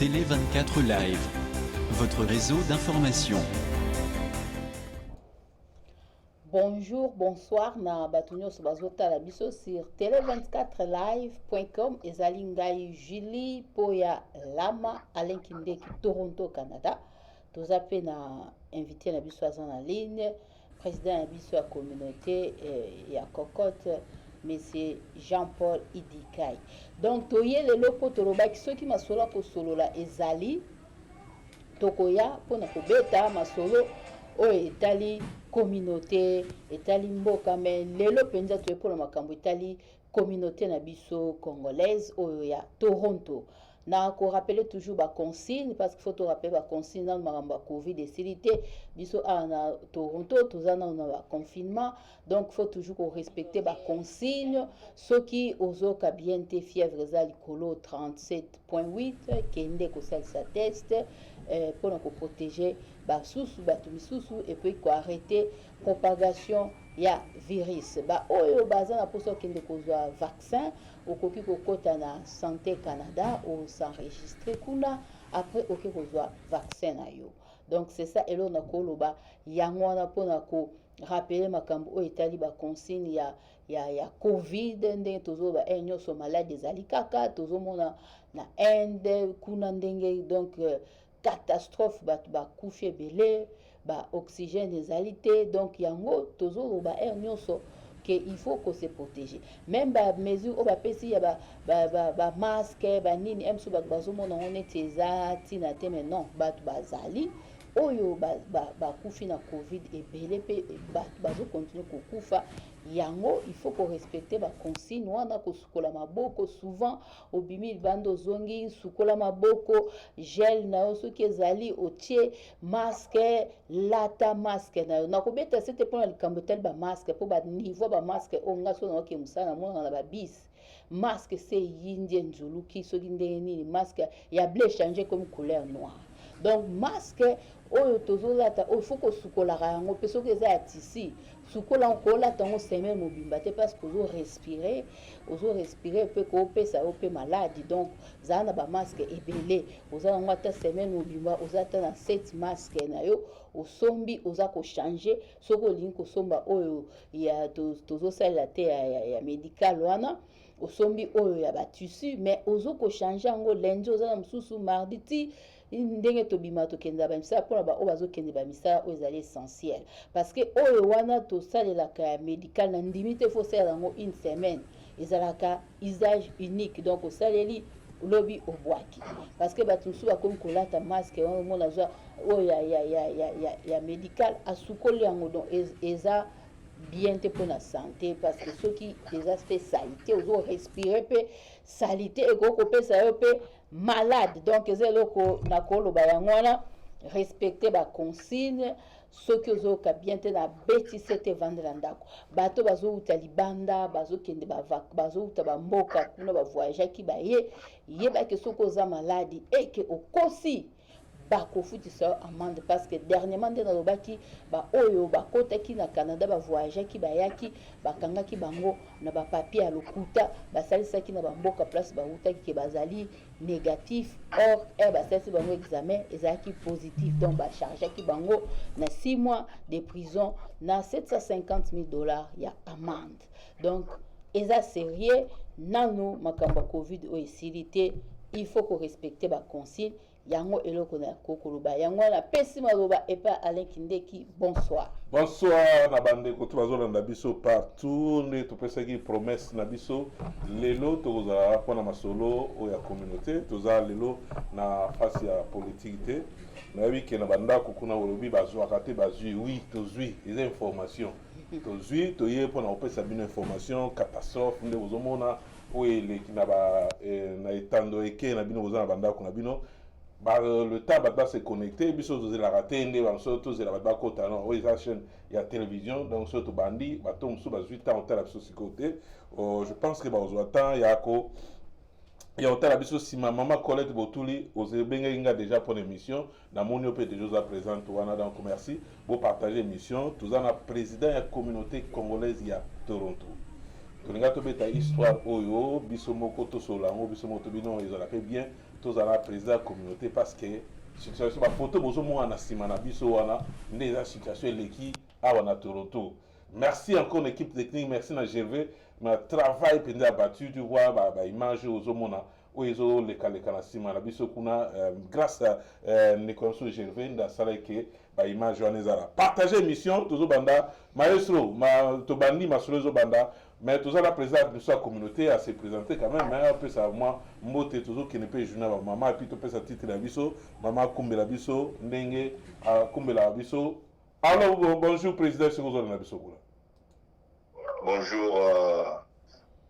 Télé 24 Live, votre réseau d'information. Bonjour, bonsoir, na batunyo sobazota la biso sur télé24live.com ezali ngai Julie Poya Lama Alain Kindeki Toronto Canada. Toza pe na invité na biso aza na ligne président na biso ya communauté ya Cocotte Monsieur Jean-Paul Idikai. Donc toye lelo po tolobaki soki masolo ko solola ezali tokoya pona kobeta masolo oyo etali communauté etali mboka me lelo penza toye mpona makambo etali communauté na biso congolaise oyo ya Toronto. Na ko rappeler toujours ba consigne parce qu'il faut te rappeler ba consigne dans makambo Covid estilité biso na Toronto tozana na ba confinement, donc faut toujours ko respecter ba consigne soki ozoka bien te fièvre za likolo 37.8 kende ko salisa test pour nous protéger ba susu ba tumisusu et puis ko arrêter propagation ya virus ba oyo baza na poso kende kozwa vaccin okoki kokota na Santé Canada ou s'enregistrer kuna après okoki kozwa vaccin na yo. Donc c'est ça elo na koloba yango wana pona ko rappeler makambo oyo etali ba consigne ya Covid ndenge tozo ba nyonso malade ezali kaka tozomona na Inde kuna ndenge donc catastrophe ba kufi ebele ba oxygène ezali te donc yango tozo ba nyonso que il faut qu'on se protéger même ba mesure o ba pesi ya ba masque ba nini emso ba bazomona on eteza tina te mais non ba bazali oyo ba kufi na Covid ebele pe bazo continuer kokufa yango il faut qu'on respecte ba consigne wana ko sukola maboko souvent obimi bando zongi sukola maboko gel na yo soki ezali otie masque lata masque na yo na kobeta c'était pour likambo tel ba masque pour ba niveau ba masque onga so na ke musana mona na ba bis masque c'est yindie nzuluki soki ndenge nini masque ya bleu changer comme couleur noire. Donc masque oyo tozolata il faut ko sukola yango pe soki eza ya tisi sukola nkola tango semaine mobimba te parce que ozo respirer pe ko pesa o pe maladie. Donc zana ba masque ebele oza ngo ata semaine mobimba oza ta na 7 masque na yo osombi oza ko changer soko lingi ko somba oyo ya tozo sala te ya médical wana osombi oyo ya ba tissu mais ozo ko changer ngo lundi oza na msusu mardi ti ndenge tobima tokenda ba misala pona ba o bazo kende ba misala o ezali essentiel parce que oyo wana to salelaka ya médical na ndimi te faut sala ngo une semaine ezalaka usage unique donc o saleli lobi obwaki parce que bato musu bakomi kolata masque wana mona zwa oyo ya médical asukoli yango donc eza bien te pour la santé parce que ceux qui des aspects salité ozo respirer pe salité et ko pesa yo pe malade donc ezelo na koloba yango wana respecter ba consigne ceux qui ozo ka bien te na beti c'était vendre ndako bato bazo uta libanda bazo kende bazo uta ba mboka kuna ba voyager ki ba ye ba ke soko za malade et que okosi bakofutisa amende parce que dernièrement nde nalobaki ba oyo bakotaki na Canada ba voyageaki bayaki bakangaki bango na ba papier ya lokuta basalisaki na bamboka place bautaki ke bazali négatif or basalisi bango examen ezalaki positif donc bachargeaki bango na 6 mois de prison na $750,000 ya amende. Donc eza sérieux nano makambo Covid o esilité il faut qu'on respecte ba consigne yango eloko na kokoloba yango na pesi maloba epa Alain Kindeki. Bonsoir na bande ko tubazolanda biso partout nde topesaki promesse na biso lelo toza pona masolo o ya communauté toza lelo na face ya politique te na wiki na banda ko kuna olobi bazwaka te bazwi oui tozwi les informations tozwi toye pona opesa bino information catastrophe nde bozomona oye leki na ba na etando eke na bino bozana banda ko na bino le temps va se connecter biso de la rater nde ba surtout de la ba kota non oui ça chaîne il y a télévision donc surtout bandi ba tom sous ba 8 ans la biso côté je pense que ba aux temps il y a ko il y a la biso si ma maman Colette Botuli aux benga déjà pour l'émission na monio pe déjà présente wana donc merci pour partager l'émission tous en a président de la communauté congolaise ya Toronto. Tolinga to beta histoire oyo biso moko to solango biso moto bino ezala pe bien tous à la président de la communauté parce que situation ba photo bozo mo na sima na biso wana ndé la situation eleki awa na Toronto. Merci encore l'équipe technique, merci na Gervais, ma travail pendant abattu tu vois ba image ozo mona ozo le na sima na biso kuna grâce à Nicolas Gervais nda sala ke ba image wana ezala. Partagez émission tozo banda maestro ma to bandi masolo zo banda. Mais tout ça, la présidente de la communauté a se présenté quand même. Un peu ça, moi, mbote toujours qui ne peut jouer avec maman. Et puis, tu peux sa titre la biso, maman kumbe la biso, ndenge kumbe la biso. Alors, bonjour, président, c'est vous la biso. Bonjour,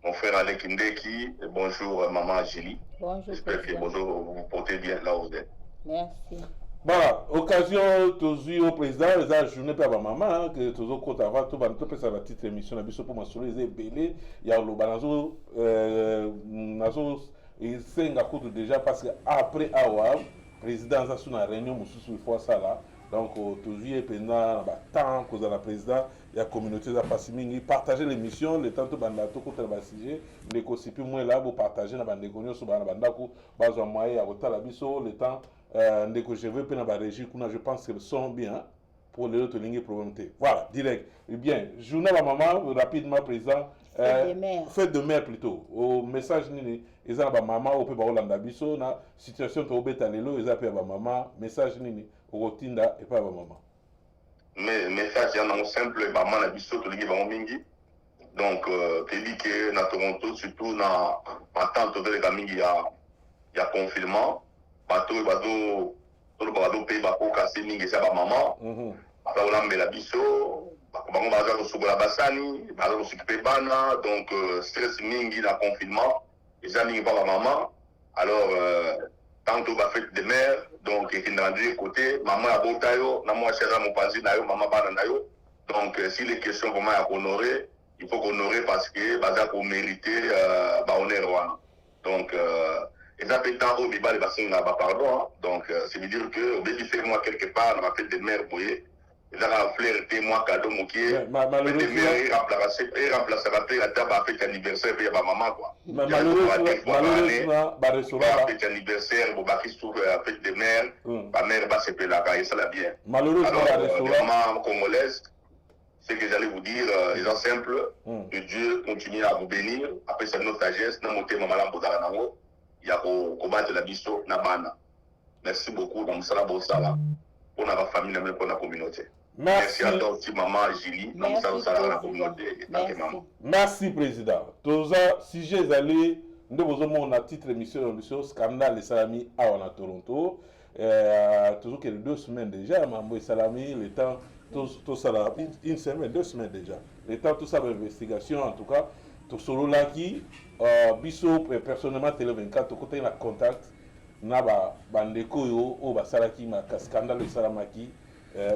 mon frère Alec Ndeki, et bonjour, maman Julie. Bonjour, j'espère que bonjour, vous vous portez bien là où vous êtes. Merci. Voilà, occasion toujours au président, les a journée par ma maman, que toujours quand avant tout, tout peut ça la petite émission, la biso pour m'assurer les belé, il y a le banazo, nazo, et c'est un coup déjà parce que après avoir président a son réunion, monsieur fois ça là, donc toujours pendant temps que la président, il y a communauté de Passimini, partager l'émission, le temps de bandato contre le sujet, les cosipi moins là pour partager la bande de cognos sur bandako, bazo moyen à voter la biso, le temps que je veux prendre la régie, je pense que sont bien pour les autres lignes problématiques. Voilà, direct. Eh bien, journal à maman, rapidement présent. Fête de mer plutôt. Au message, ils ont maman, au Péba Hollanda Bisso, na situation que au Bétalelo, ils ont maman, message nini, au Rotinda et pas maman. Mais message, il y a un simple, maman, la Bisso, tout le monde mingi. Donc, tu dis que na Toronto, surtout na tante de Gamingi, il y a confinement. Bateau bateau pays bako kasi mingi sa ba maman après on a la biso bako bango baza ko subola basani baza ko s'occuper bana donc stress mingi la confinement les amis ba maman alors tantôt ba fête de mère donc et dans deux côtés maman a botayo na moi chéra mon panzi na yo maman bana na yo donc si les questions comment à honorer il faut honorer parce que baza ko mériter ba honneur wana donc et ça peut être au Biba, pardon. Donc, ça veut dire que, au début, fait moi quelque part, on m'a fait des mères bouillées. Et là, on a flirté moi, cadeau, moukier. Des mères, et remplacera la table à fête anniversaire, et ma maman, quoi. Malheureusement, à fête anniversaire, bon, qui se trouve à fête des mères, ma mère, c'est peu là, et ça l'a bien. Malheureusement, la maman congolaise, c'est que j'allais vous dire, les gens simples, que Dieu continue à vous bénir. Après, c'est notre sagesse, non, monter ma maman, il y a combattre la biso na bana. Merci beaucoup dans Moussala Bossala pour la famille et pour la communauté. Merci à toi aussi maman Julie dans Moussala la communauté. Merci président. Tous si j'ai allé nous avons un titre émission scandale et salami à Toronto. Toujours que 2 semaines déjà, Mambo Salami, le temps tout ça là, une semaine, 2 semaines déjà. Le temps tout ça d'investigation en tout cas. Tout solo là qui biso personnellement télé 24 côté na contact na bandeko yo o basalaki ma scandale salamaki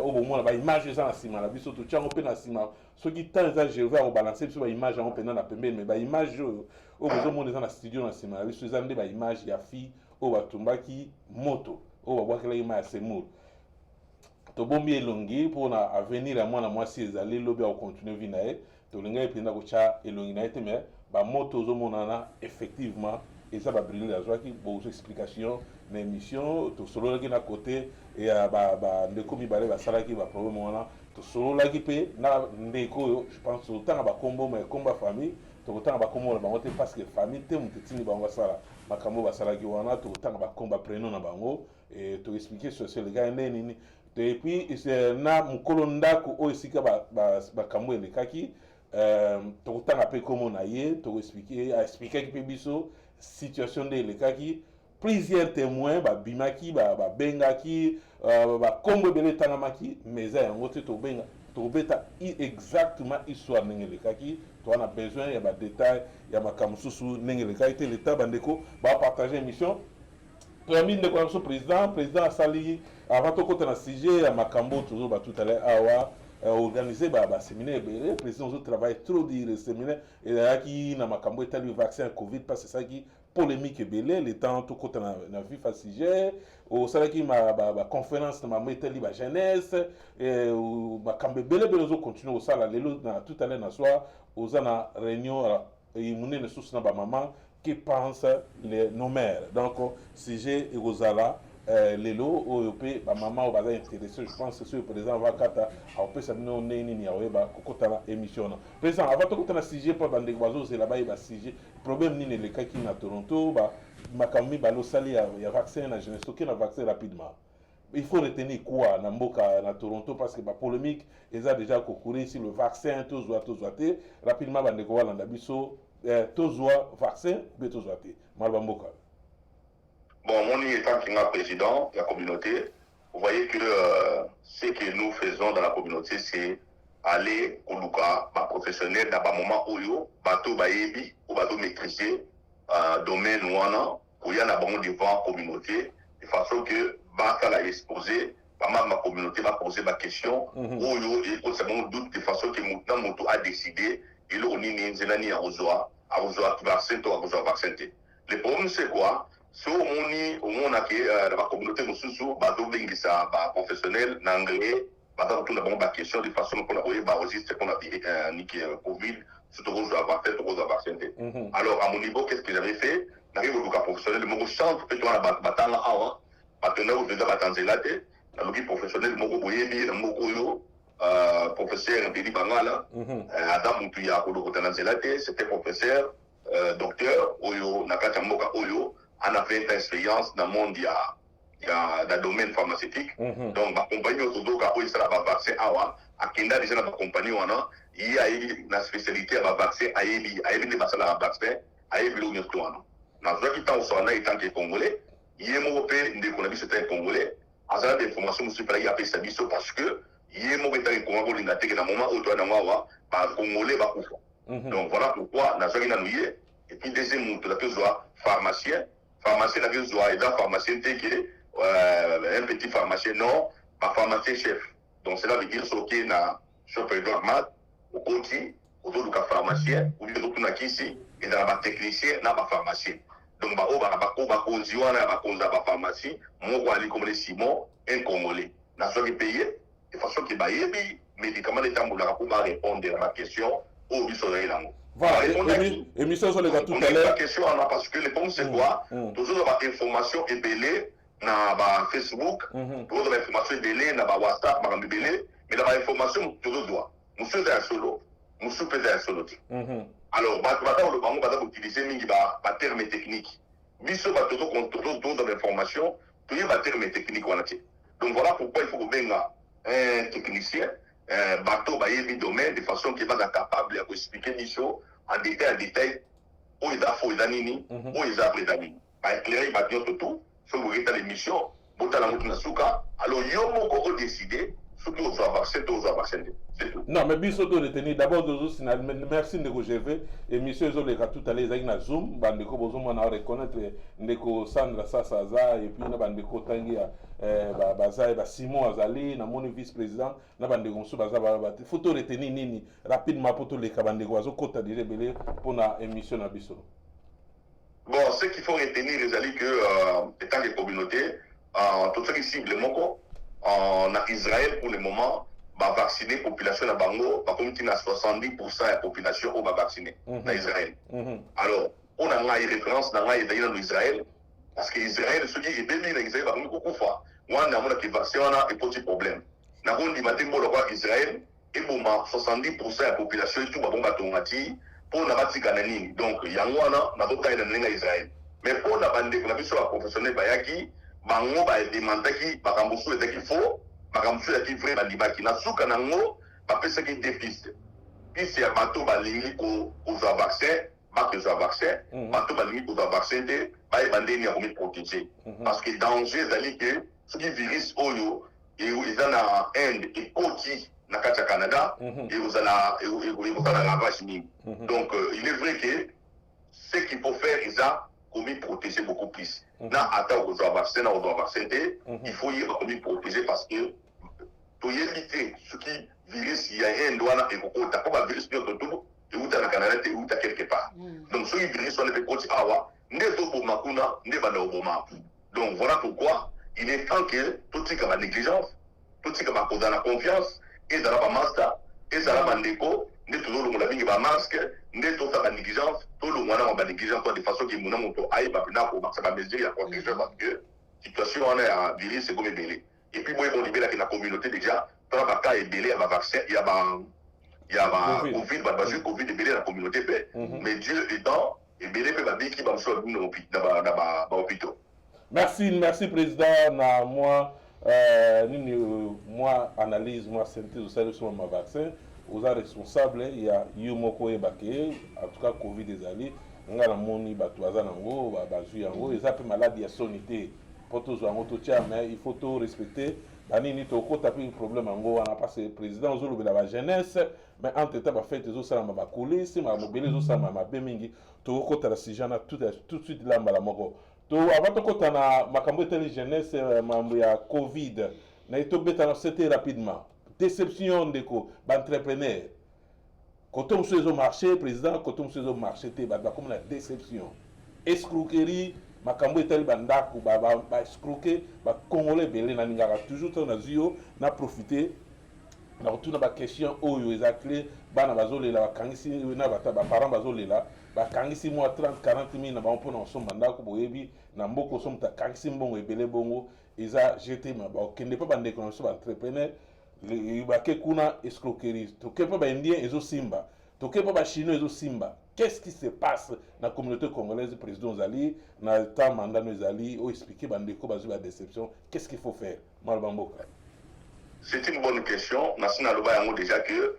o bomona ba image za na sima na biso to tchango pe na sima soki tant za je vais au balancer biso ba image en pendant na pembeni mais ba image o bozo mona za na studio na sima na biso za nde ba image ya fi o batumbaki moto o babwakela ima ya semur to bombi elongi pour na avenir ya mwana mwasi ezali lobi au continuer vie na ye to linga ependa ko cha elongi na ete mais ba moto zo monana effectivement et ça va briller la joie qui bon explication na émission to solo la na côté et ba ndeko mi balé ba sala ki ba problème wana to solo la ki pe na ndeko yo je pense autant ba combo mais combat famille to autant ba combo ba moté parce que famille te mutini ba sala makambo ba sala ki wana to autant ba combat prénom na bango et to expliquer sur ce les gars nini et puis na mukolo ndako o esika ba kambo elekaki tokutanga mpe komo na ye expliquer ki biso situation de elekaki plusieurs témoins babimaki babengaki bakombo ebele etangamaki mais eza yango te tobeta exactement histoire ndenge elekaki towana besoin ya badetail ya makambo mosusu ndenge elekaki te leta bandeko bapartage émission toyambi ndeko na biso président asali avant tokota na sujet ya makambo toujours batutale awa organiser ba séminaire le président au travail trop dire séminaire et là qui na makambo etali vaccin Covid parce que ça qui polémique belé le temps tout côté na vie facile au ça qui ma conférence na ma etali ba jeunesse et makambo belé zo continuer au sala lelo na tout à l'heure na soir aux na réunion et mune ne sous na ba maman que pensent nos mères. Donc, sujet et Rosala, les lots, OEP, maman, on va intéressé. Je pense que ce président va kata, on peut s'amener au nez, ni à Oeba, Kokotana émission. Président, avant de faire un sujet pour les oiseaux, c'est là-bas, il y a un sujet. Problème, ni les cas qui sont à Toronto, Makami, il y a vaccin, la jeunesse, il y a vaccin rapidement. Il faut retenir quoi dans Mboka, dans Toronto, parce que la polémique, ils ont déjà couru sur le vaccin, tout rapidement, dans les coins, dans l'Abisso, tout vaccin, mais tout Malba Mboka. Bon, mon étant qui est président de la communauté, vous voyez que ce que nous faisons dans la communauté, c'est aller au Luka, professionnel, dans un moment où yo, bateau baébi, ou bateau maîtrisé, domaine ou an, où il y a un bon devant la communauté, de façon que Baka l'a exposé, ma communauté va poser ma question, où yo, et c'est mon doute, de façon que mon moto a décidé, et là, on est ni à Rozoa, vaccin, à vaccin. Le problème, c'est quoi? Si on a dans la communauté, nous bateau bengisa, professionnel, en anglais, bateau tout la question de façon qu'on a envoyé, registre qu'on a dit, Covid, surtout aux vaccin. Alors, à mon niveau, qu'est-ce que j'avais fait? J'arrive au cas professionnel, mon centre, peut-être, on a battu là, partenaire, on faisait battre en zélate, dans le professionnel, mon boyébi, mon koyo, professeur Deli Bangala, Adam Moutuya, Kolo Zélate, c'était professeur, docteur, Oyo, Nakata Moka Oyo, on a fait une expérience dans le monde, il y a dans le domaine pharmaceutique. Donc, ma compagnie, autour de il sera vaccin, à Kenda, déjà, ma compagnie, il y a une spécialité à vaccin, à Ebi, les vaccins à vaccin, à Ebi, l'Union Cloana. Dans ce qui est en étant que Congolais, il y a un Européen, c'était un Congolais, en faisant des informations, je suis pas là, parce que, il y a un Européen, qui est dans le moment où tu as un Congolais, donc, voilà pourquoi, dans ce qui est et puis, deuxième, tu as pharmacien. Pharmacien, la vie, pharmacien, un petit pharmacien, non, pas pharmacien chef. Donc, cela veut dire que y a un président Ahmad, au côté, autour du pharmacien, ou bien autour de ici, et dans la technicien, n'a pas pharmacien. Donc, il y a un pharmacie, moi, je comme les Simon, un Congolais. Dans ce pays, de façon qu'il y a des médicaments pour répondre à ma question, au but de la voilà, émission sur les gars tout à l'heure. La question, parce que le problème, c'est quoi? Toujours des informations ébellées dans Facebook, toujours des informations ébellées dans WhatsApp, mais dans l'information, toujours doit. Monsieur est un solo. Monsieur peut être un solo. Alors, maintenant, le banc va utiliser des termes techniques. Monsieur va toujours dans l'information, tout les termes techniques. Donc, voilà pourquoi il faut que un technicien. Bateau bayebi domaine de façon qu'il va être capable d'expliquer les choses en détail où il a faux et danini où il a pris danini par éclairer il va tout sur le résultat de l'émission pour la route nasuka alors il y a beaucoup décidé surtout aux vaccins c'est tout. Non mais biso to retenir d'abord merci de GV émission zo les tout à l'heure avec na Zoom bandeko bozomo na reconnaître ndeko Sandra Sasaza et puis na bandeko Tangia baza ba Simon Azali na mon vice-président na bandeko musu baza ba photo retenir nini rapidement pour tous les bandeko azo kota dire belé pour na émission na biso. Bon, ce qu'il faut retenir les alliés que étant des communautés tout ce qui cible moko en Israël pour le moment va vacciner la population de Bango, va commettre 70% de la population qui va vacciner en Israël. Alors, on a une référence dans Israël, parce que Israël, ceux qui sont bien en Israël, va beaucoup de fois. Moi, on a qui vaccine, on a un petit problème. Nous avons dit que Israël, et 70% de la population, tout va tomber pour la vacciner. Donc, il y a un autre dans Israël. Mais pour la bande, on a vu sur la professionnelle Bayaki, bango ba demandaki bakambusu etaki faux bakambusu etaki vrai bandibaki na suka nango bapesa ki deux pistes piste ya bato balingi kozwa vaccin bakozwa vaccin bato balingi kozwa vaccin te bayeba ndeni ya komi protéger parce que danger ezali ke soki virus oyo eza na Inde ekoti na kati ya Canada ekozala ravage mingi donc il est vrai que ce qu'il faut faire eza commis protéger beaucoup plus. Là, attends aux vaccins, il faut y commis protéger parce que pour éviter ce qui virus, il y a un doigt et beaucoup t'as pas virus de tout, et où t'as le Canada, et où t'as quelque part. Donc, ce virus, on est fait coach awa, n'est pas pour Makuna, n'est pas dans donc, voilà pourquoi il est temps que tout ce qui a négligence, tout ce qui a la confiance, et ça va master, et ça va mandeko, nde tozolongo na mingi bamasque nde tota banégligence tolongwana ba négligence de façon ke mona moto ayeba mpena kobakisa bamesure ya protection parce que situation wana ya virus ekomi ebele et puis boye bolibelaki na communauté déjà mpona baka ebele ya bavaccin ya covid bazwi covid ebele na communauté mpe mais Dieu aidant ebele mpe babiki bamosusu babimi na bahôpitaux. Merci président na moi moi analyse moi synthèse osali sur ma vaccin oza responsable ya yo moko oyebake en tout cas covid ezali nga namoni bato baza nango bazwi yango eza mpe maladi ya soni te mpo tozwa yango totia mais il faut to respecter banini tokota mpe problème yango wana parce que président ozolobela bajeunesse mais entre temps bafete ezosalama bakulisi mobele ezosalama mabe mingi tokokota na sujet wana tout de suite lambala moko to avant tokota na makambo etali jeunesse mambo ya covid na etobeta na c'était rapidement déception ndeko d'entrepreneur côté monsieur zo marché président côté monsieur zo marché te ba comme la déception escroquerie makambo etali bandako ba escroquer ba congolais belé na ningaka toujours to na zio na profiter na retourna ba question oyo ezakle bana bazolela bakangisi na bata ba parents bazolela bakangisi mo 30 40 000 na ba mpona osomba ndako boyebi na mboko somta kangisi mbongo ebele bongo eza jeté ma ba kende pa bande ko so ba entrepreneur bake kuna escroquerie toke pa ba indien ezo simba toke pa ba chinois ezo simba. Qu'est-ce qui se passe dans la communauté congolaise président Zali na temps mandat nous Zali ou expliquer bandeko bazu ba déception qu'est-ce qu'il faut faire Malbamboka? C'est une bonne question. Nassina loba yango déjà que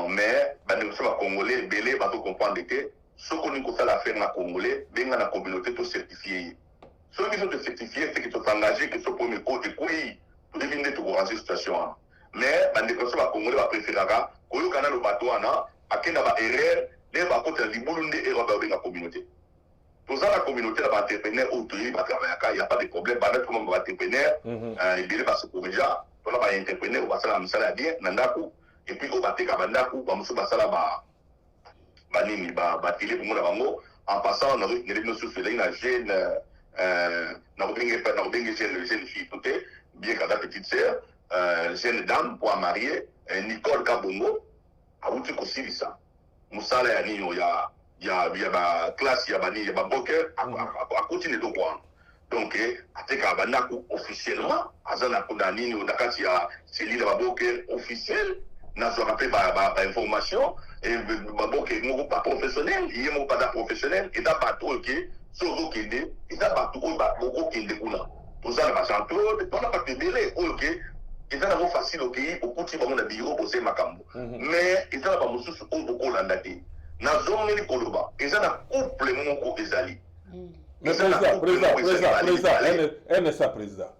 mais bandeko ba congolais belé ba to comprendre que ce qu'on nous fait la faire na congolais benga na communauté to certifié. Ceux qui sont certifiés c'est que sont engagés que ce premier côté oui pour deviner to corriger situation. Mais bandeko ba congolais ba préférera koyo kana lo bato wana akenda ba erreur les va contre les boulons et regarder la communauté. Pour ça, la communauté, la entrepreneur, il n'y a pas de problème. Bah, comme un entrepreneur, il va se corriger. Pour la entrepreneur, on va se la faire bien, nandaku. Et puis, on va te kabandaku, on va se passer là-bas. Banini, télé pour moi, en passant, on a une société, une jeune, jeune fille, bien qu'à la petite sœur, jeune dame pour marier, Nicole Kabongo, a oublié aussi ça. Musala ya nini ya ba classe ya bani ya ba boker a continuer donc quoi donc ateka banako officiellement azana kuna nini on akati ya cellule ba boker officiel na zo rappel ba information et ba boker mo pas professionnel il mo pas professionnel et da bato OK so kende et da bato ko ba boko kende kuna to za ba Jean-Claude on a pas tebele OK et ça n'a facile au pays au côté de mon bureau pour ces macambos mais il y a pas beaucoup de choses landati na zone ni koloba et ça n'a complètement ko ezali mais président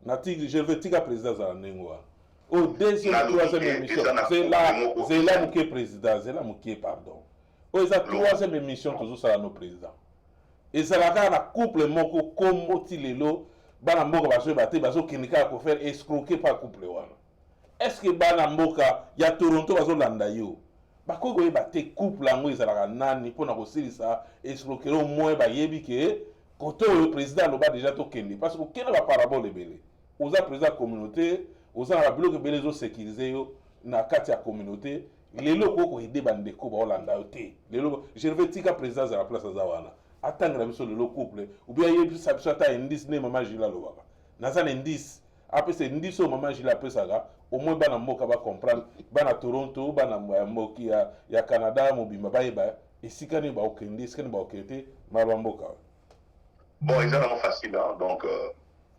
nati je veux tika président za nengwa au deuxième troisième émission c'est là muké président c'est là muké pardon au eza troisième émission toujours ça nos présidents et ça la couple moko comme tilelo bana mboka baso bate baso kinika ko faire escroquer par couple wana est-ce que bana mboka ya Toronto baso landa yo bakoko ye bate couple ngo ezalaka nani pona ko silisa escroquer au moins ba yebi ke koto le président loba déjà to kende parce que kende ba parabole ebele oza président communauté oza na bloc ebele zo sécuriser yo na kati ya communauté lelo koko aider bandeko ba landa yo te lelo je vais tika président za la place za wana attendre biso le couple ou bien yebi sa biso ata indice ne mama Jila lobaka naza na indice après c'est indice mama Jila pesaka au moins bana mboka ba comprendre bana Toronto bana mboki ya Canada mobimba ba yeba esikani ba okende esikani ba okete maba mboka bon c'est vraiment facile hein? Donc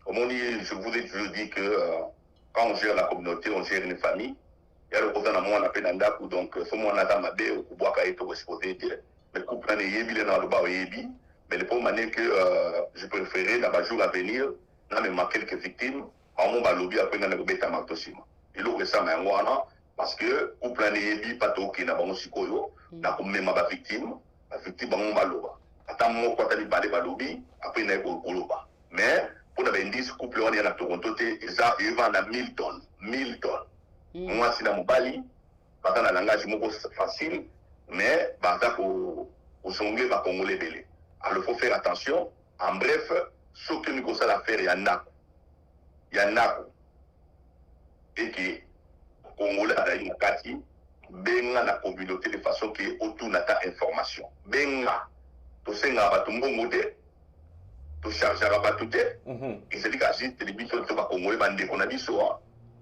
au moins je voudrais toujours dire que quand on gère la communauté on gère une famille il y a le côté na moi on appelle ndaku donc faut moi na mabe ou boaka eto ko exposer mais couple ne yebi le na loba yebi mais le point mané que je préférais dans les jours à venir na même quelques victimes en mon balobi après na beta matosima et le ça mais ngwana parce que couple ne yebi pas toki na bango sikoyo na ko même ba victime bango baloba ata mo ko tali balé balobi après na ko koloba mais pour na indice couple on est na Toronto te ça il vend à 1000 tonnes moi si na mobali pas na langage moko facile mais bata ko osongé ba congolais belé alors il faut faire attention en bref ce que nous commençons à faire y en a et que congolais a une kati benga la communauté de façon que autour nata information benga to senga batumbo ngode to chargera batute et c'est dit que agit télévision to ba congolais bande qu'on a dit so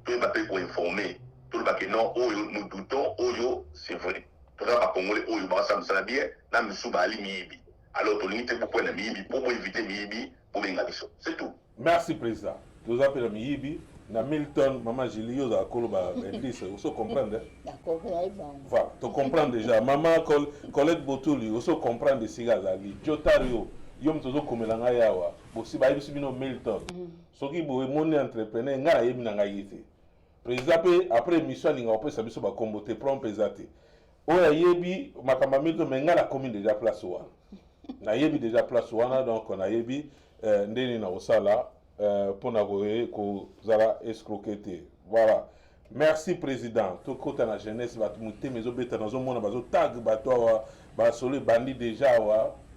to ba pour informer tout ba que non oyo nous doutons oyo c'est vrai to ba congolais oyo ba ça me bien na misu ba ali mibi alors to limite pourquoi na mibi pour éviter mibi pour benga biso c'est tout. Merci président. Nous appelons mibi na Milton, maman Julie, vous avez comprendre. D'accord, voilà, tu comprends déjà. Maman Colette Botouli, vous comprendre des cigares ali. Jotario, yom tozo komelanga yawa. Bosi ba yebi bino Milton. Soki bo moni entrepreneur ngara yebi na ngayite. Président après émission ninga opé sa biso ba kombote prompt pesate. Oya yebi makamba Milton menga la commune déjà place wana. Na yebi déjà place wana donc on a yebi ndeni na osala pour nous escroquer. Voilà. Merci président. Tout côté la jeunesse va tout monter mais obéta dans un monde bazo tag bato ba solo bandi déjà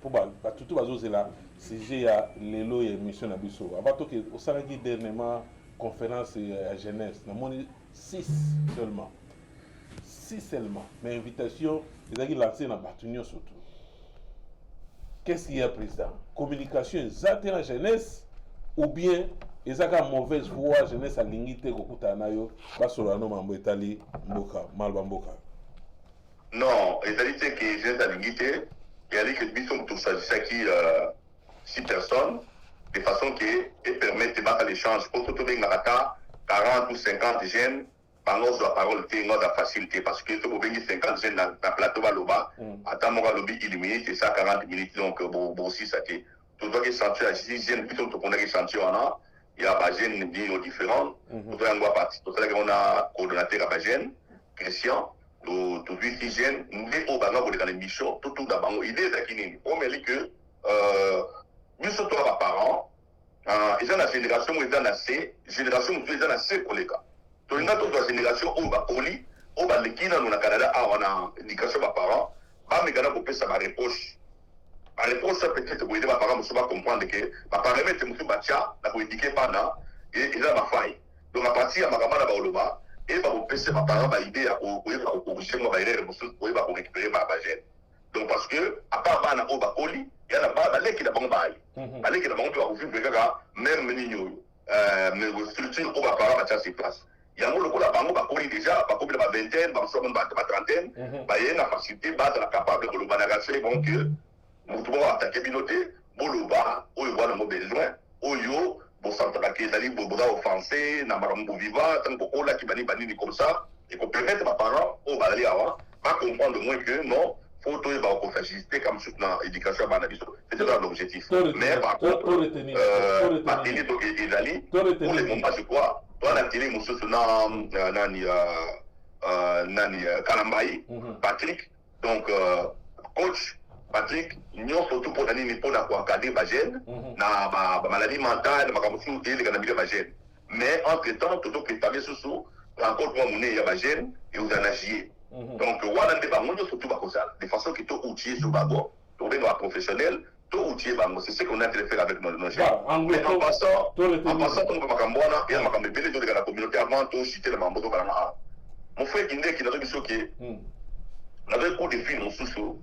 pour ba tout bazo c'est là sujet à lelo et mission na biso. Avant que au salagi dernièrement conférence à jeunesse na moni 6 seulement. 6 seulement. Mais invitation les a lancé na batunyo surtout. Qu'est-ce qu'il y a président? Communication exacte la jeunesse ou bien ils ont une mauvaise voix jeunesse à l'ingité kokuta nayo basolano mambo etali mboka malba mboka. Non, c'est-à-dire que jeunesse à l'ingité il y a dit que biso tout ça qui 6 personnes de façon que et permettre de battre l'échange pour tout bien ngata 40 ou 50 jeunes pendant la parole té ngota facilité parce que tout bien 50 jeunes dans plateau baloba attends mon lobby illimité c'est ça 40 minutes donc bon si ça que tu dois que sentir à 6 jeunes plutôt que qu'on a sentir on il y a pas jeunes différents tout on voit partie tout ça qu'on a coordonnateur à jeunes Christian tout 8 jeunes nous au banga pour les missions tout d'abord idée d'acquérir on me dit que nous surtout à parents ils ont la génération ils ont la C génération ils ont la C collègues tout le monde la génération au bas oli au bas les qui dans le Canada on a éducation par parents pas mais quand on peut ça va reproche. La réponse peut-être pour aider mes parents à comprendre que mes parents mettent mon bacha la politique pas là et il a ma faille donc à partir de ma camarade baoloba et va vous passer mes parents va aider à corriger moi va aider pour récupérer ma bagage donc parce que à part bana au bakoli il y a la bas les qui la bon bail les qui la bon doit ouvrir le gars même menino mais structure au parents va sur place il y a un local à bango bakoli déjà ba couple ba vingtaine ba somme ba trentaine ba y a une facilité base la capable de le banagasser bon que mutu ba attaquer binoté boloba oyo wana mo besoin oyo bo s'attaquer dali bo offenser na marambo viva tant que ola ki bani bani comme ça et qu'on permettre ma parents au bali awa pas comprendre moins que non faut to ba ko faciliter comme soutenant éducation bana biso c'est ça l'objectif mais par contre pas tenir donc et dali pour les moments je crois toi la télé monsieur nani Kalambai Patrick donc coach Patrick, nous surtout pour donner pour encadrer les jeunes, na maladie mentale, les jeunes. Mais entre-temps, tout le monde sous encore pour monnaie, il y a des jeunes et vous en agissez. Donc, voilà, surtout de façon que tout outillé sur bago, tout le professionnel, tout outillé, c'est ce qu'on a fait avec nos jeunes. Mais en passant, tout le Macambouana et de la communauté avant tout citer le Mambo. Mon frère qui n'a pas dit que nous avons un coup de fil, mon sous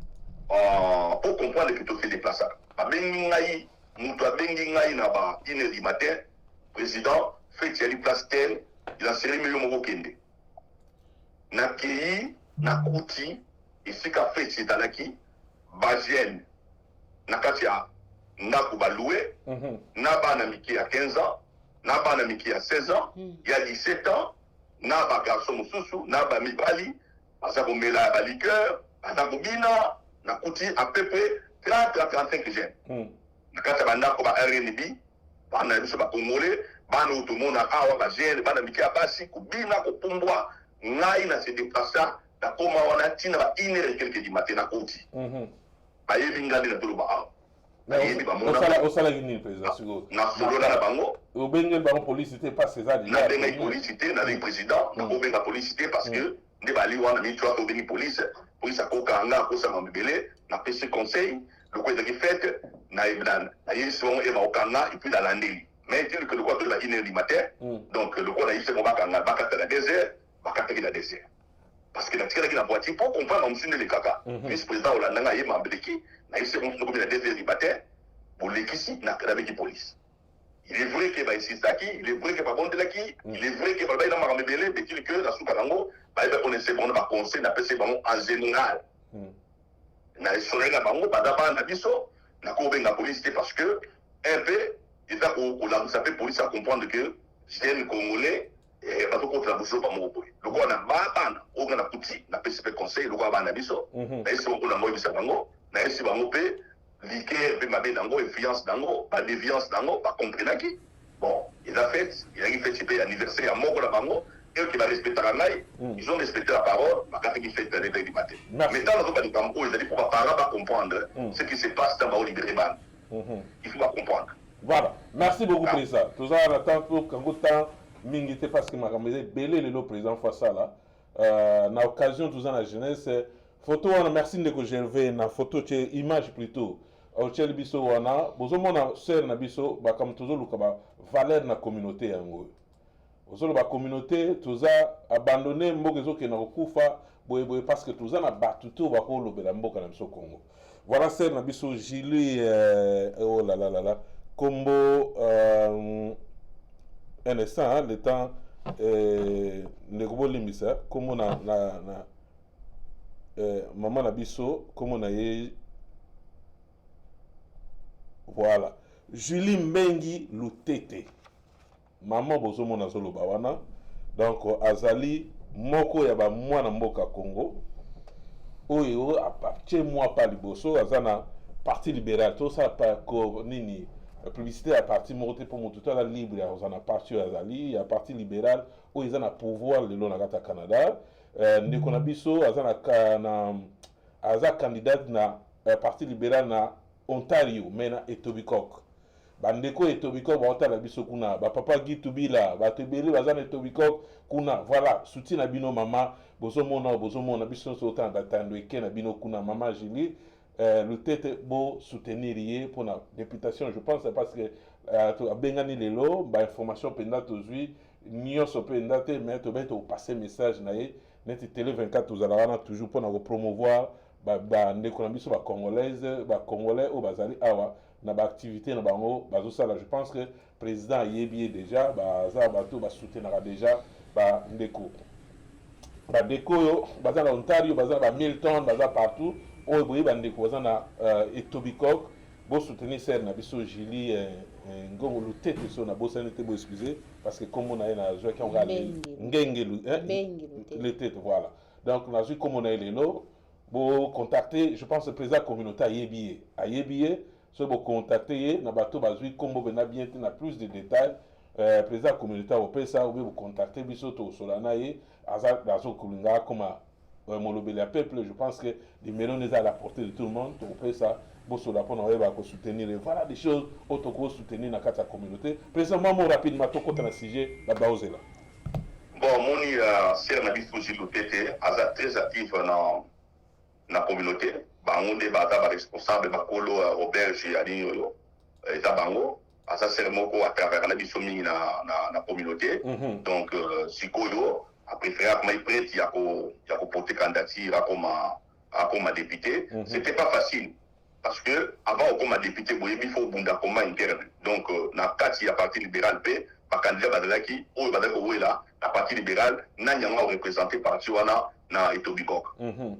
pour comprendre que tout fait déplacer. Bengingaï, nous doit bengingaï na-ba 1h du matin, président fait tirer place telle, il a serré million moko kende. Na kei, na kouti, ici qu'a fait c'est talaki, bajen, na katia, na kuba loué, na ba na miki à 15 ans, na ba na miki à 16 ans, il y a 17 ans, na ba garçon moussou, na ba mibali, asa komela ba liqueur, asa kobina, na kuti à peu près 30 à 35 jeunes. Na kata banda ko ba RNB, bana biso ba congolais, bana utumona awa ba jeunes, bana miki abasi kubina ko pumbwa, ngai na se déplacer, na koma wana tina ba 1h et quelques du matin na kuti. Ba yebi ngandi na toloba awa. Au salaire unique, président. Na solo na bango. Au bengue bango publicité pas César. Na bengue publicité na le président, na bengue publicité parce que ne bali wana mi toi au bengue police. Police a kokanga ko sa mambele na PC conseil le quoi de fait na iblan na yison et va okanga et puis dans l'année mais dire que le quoi de la 1h du matin donc le quoi là il se va kanga ba 4 à 2h ba 4 à 2h parce que la tirée la voiture pour comprendre monsieur le kaka vice-président Olandanga yé mambeleki na yé on comme la 2h du matin pour l'équipe na avec police. Il est vrai que ici Saki, il est vrai que Babon de Laki, il est vrai que Babay na Maramebele, mais qu'il que la Soukarango, on essaie bon ba conseil na PC bango en général. Na esore na bango badaba na biso na ko benga police parce que un peu il va ko la saper police à comprendre que jeune congolais bato contre la bouche pas mo boy. Le ko na ba bana o na kuti na PCP conseil le ko ba na biso. Na ese ko na mo bisa bango, na ese bango pe liquer pe mabe dango influence dango, pas déviance dango, pas comprendre qui. Bon, il a fait anniversaire à Moko la bango. Eux qui va respecter la maille, ils ont respecté la parole, ma carte qui fait le du matin. Maintenant, nous avons dit ils ont dit pour les parents pas comprendre ce qui se passe dans le libéral. Il faut pas comprendre. Voilà, merci beaucoup pour ça. Tout ça, on attend pour qu'un peu de temps, mingité parce que ma caméra belé le président face à là. Na occasion tout ça la jeunesse, photo on merci de que Gervais na photo c'est image plutôt. Au chel biso wana, bozomo na sœur na biso ba comme toujours le kaba valeur na communauté yango. Ozolo ba communauté toza abandonné mbokezo ke na kokufa boye parce que toza na batuto ba ko lobela mboka na biso Congo. Voilà c'est na biso Julie oh là là là là combo un instant hein, le temps ne ko limisa comme na maman na biso comme na ye voilà Julie Mbengi Lutete maman bozomo na zolo bawana donc azali moko ya ba mwana mboka Congo oyo appartient moi pas liboso azana parti libéral tout ça pas ko nini publicité à parti moté pour mon tout à la libre azana parti azali ya parti libéral o izana pouvoir le long na kata Canada ndeko na biso azana na aza candidat na parti libéral na Ontario mena Etobicoke bandeko Etobicoke ba otala biso kuna ba papa Gitubila ba tebeli bazana Etobicoke kuna voilà soutien na bino mama bozomona biso so tanda tando eke na bino kuna mama Julie le tête beau soutenir yé pour la députation je pense parce que a bengani lelo ba information penda tozui nyonso penda te mais to beto passer message na ye net télé 24 tozala toujours pour na promouvoir ba ndeko na biso ba congolaise ba congolais o bazali awa na ba activité na bango bazo sala je pense que président yebi déjà baza bato ba soutenir déjà ba ndeko ba ndeko yo baza na Ontario baza ba Milton baza partout o boye ba ndeko baza na Etobicoke bo soutenir ser na biso Julie ngongo lutete so na bosani te bo excuser parce que comme on a na joie qui on regarde ngengelu le tête voilà donc na joie comme on a lelo bo contacter je pense le président communautaire a yebié so bo contacter na bato bazui kombo bena bien na plus de détails président communautaire au pesa ou bo contacter biso to solana ye azak dazo kulinga comme molobeli peuple je pense que les mélones à la portée de tout le monde au pesa bo sola pour on va soutenir voilà des choses auto ko soutenir na kata communauté président moi rapidement to kota na sujet la baozela bon moni c'est na biso jilotete aza très actif na communauté bangonde baza ba responsable bakolo auberge ali yoyo eta bango asa sermo ko à travers la biso mingi na communauté donc sikoyo a préféré comme il prête ya ko porter candidature comme député c'était pas facile parce que avant comme député il faut bunda comme interne donc na kati ya parti libéral pe ba candidat badalaki o badako wela la parti libéral na nyanga représenter parti wana na Etobicoke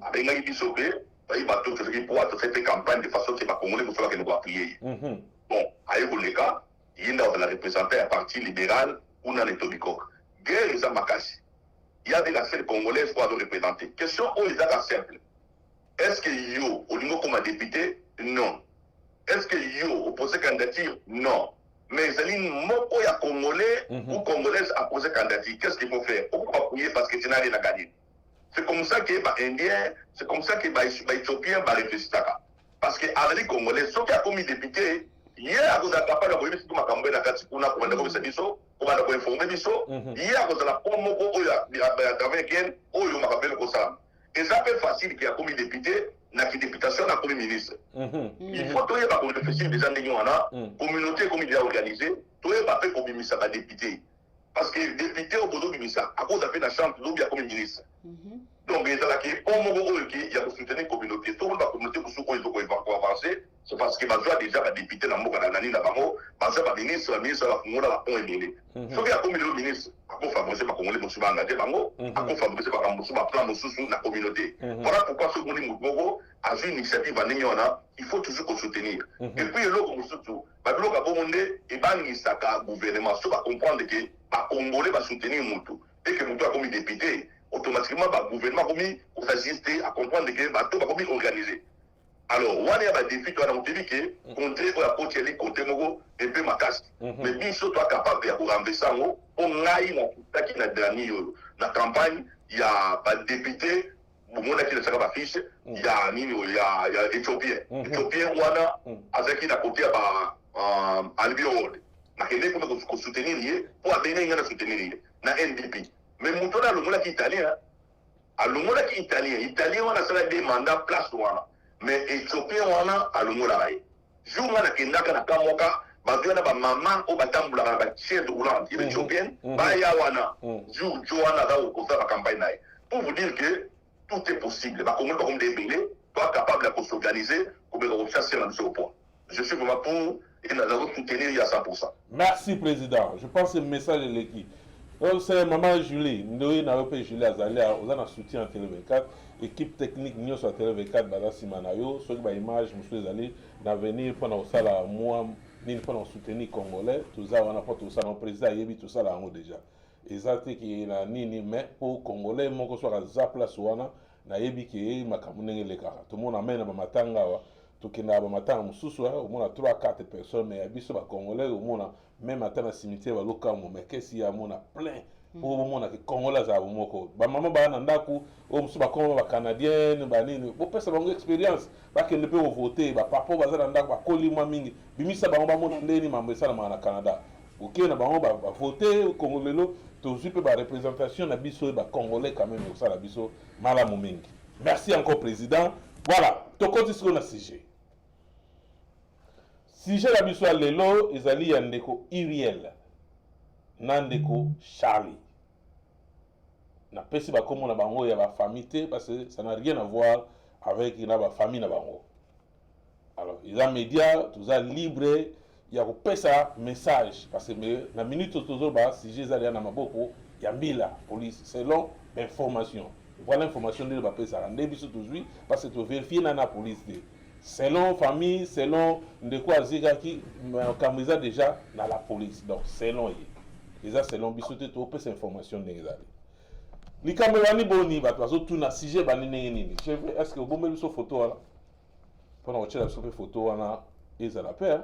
avec ngai biso pe il va tout faire pour faire campagne de façon que les Congolais ne soient pas appuyer. Bon, à Eboleka, il y a la représenter un parti libéral ou dans les Etobicoke. Guerre les Amakasi. Il y a des nations congolaises qui doivent représenter. Question où ils sont simple. Est-ce que yo, au niveau comme député? Non. Est-ce que yo, opposé candidature? Non. Mais Zéline Moko ya Congolais ou Congolaise a posé candidature. Qu'est-ce qu'il faut faire? Pourquoi pas appuyer parce que tu n'as rien à gagner? C'est comme ça que les Indiens, c'est comme ça que les Éthiopiens réfléchissent. Parce que les Congolais, ceux qui ont commis député, hier, à cause de la campagne, on a vu que ma campagne a fait on a informé biso, hier, à cause de la promo, on a travaillé on a rappelé comme ça. Et ça fait facile qu'il y a commis député, na députation, na commis ministre. Il faut tout réfléchir des années, communauté comme il a organisé, tout est pas fait comme ministre député. Parce que les députés au bout de ça, à cause de la chambre, il y a comme ministre. Donc, il y a pour soutenir la communauté. Tout le monde va communauté pour soutenir les avancer. C'est parce que déjà les députés dans le Nani, le ministre va éliminer. Ce qui a comme le ministre, à favoriser les Congolais, à favoriser la communauté. Voilà pourquoi ce Moudbogo a une initiative il faut toujours soutenir. Et puis, le gouvernement va comprendre que les Congolais vont soutenir Moutou. Et que Moutou a comme député, automatiquement, le gouvernement va assister à comprendre que le bateau va organiser. Alors, on a un défi, on a dit que contre la côte, il y a côté Mogo et puis ma casse. Mais bien sûr, tu es capable de renverser ça. On a eu la dernière campagne, il y a un député, il y a affiche, il y a Éthiopien. Éthiopien, on a avec la côté à Albio Road. Pour soutenir, pour amener à soutenir, na NDP. Mais mon tour, le monde est italien. Le monde est italien. Italien, on a des mandats place. Mais Éthiopien, on a le monde là. Je vous dis que na Kamoka, ba maman au batambula ba chef de roulant, Éthiopienne, ba ya wana. Joana da au côté de la campagne. Pour vous dire que tout est possible. Ba comment comme des bélés, toi capable de s'organiser pour chasser au point. Je suis vraiment pour et nous allons soutenir à 100%. Merci Président. Je pense que le message de l'équipe. Donc c'est Maman Julie, nous n'avons pas Julie Azalia, on a un soutien à Télé 24, équipe technique nous sur Télé 24, Bada Simanayo, sur les images, nous allons d'avenir pendant ça là, moi, ni pendant soutenir Congolais, tout ça on a pas tout ça, le président Yebi tout ça là en haut déjà. Exactement qui est là ni mais pour Congolais, mon que soit à Zapla Souana, na Yebi qui est makamunenge le kara. Tout le monde amène à Matanga wa. Tukina bamatanga mususu au moins 3-4 personnes mais biso ba congolais au moins même atteint le cimetière ba loka mo mais qu'est-ce y a mon plein pour au moins que congolais za moko ba maman ba na ndaku o musu ba kongo ba canadienne ba nini bo pesa bango expérience ba ke ne peut voter ba papa ba za ndaku ba koli mwa mingi bimisa ba mo na ndeni mambe sala na Canada OK na bango ba voter congolais to zupe ba représentation na biso ba congolais quand même ça la biso mala mo mingi. Merci encore président. Voilà, tokoti ce qu'on a sujet. Sujet la biso lelo ezali ya ndeko Iriel na ndeko Charlie. Na pesi ba komo na bango ya ba famille parce que ça n'a rien à voir avec na ba famille na bango. Alors, ils ont médias, tous a libre, il y a pesa message parce que na minute toujours ba sujet ezali na maboko ya mbila police selon information. Voilà l'information de ba pesa rende biso toujours parce que tu vérifier na police. Selon famille, selon de quoi Zigaki, Kamriza déjà dans la police. Donc, selon eux. Et selon Bissoté, tu as cette information. Les caméras ni boni, parce que tout na sujet banini. Est-ce que vous avez une photo là? Pendant que tu as une photo là, ils ont la paix.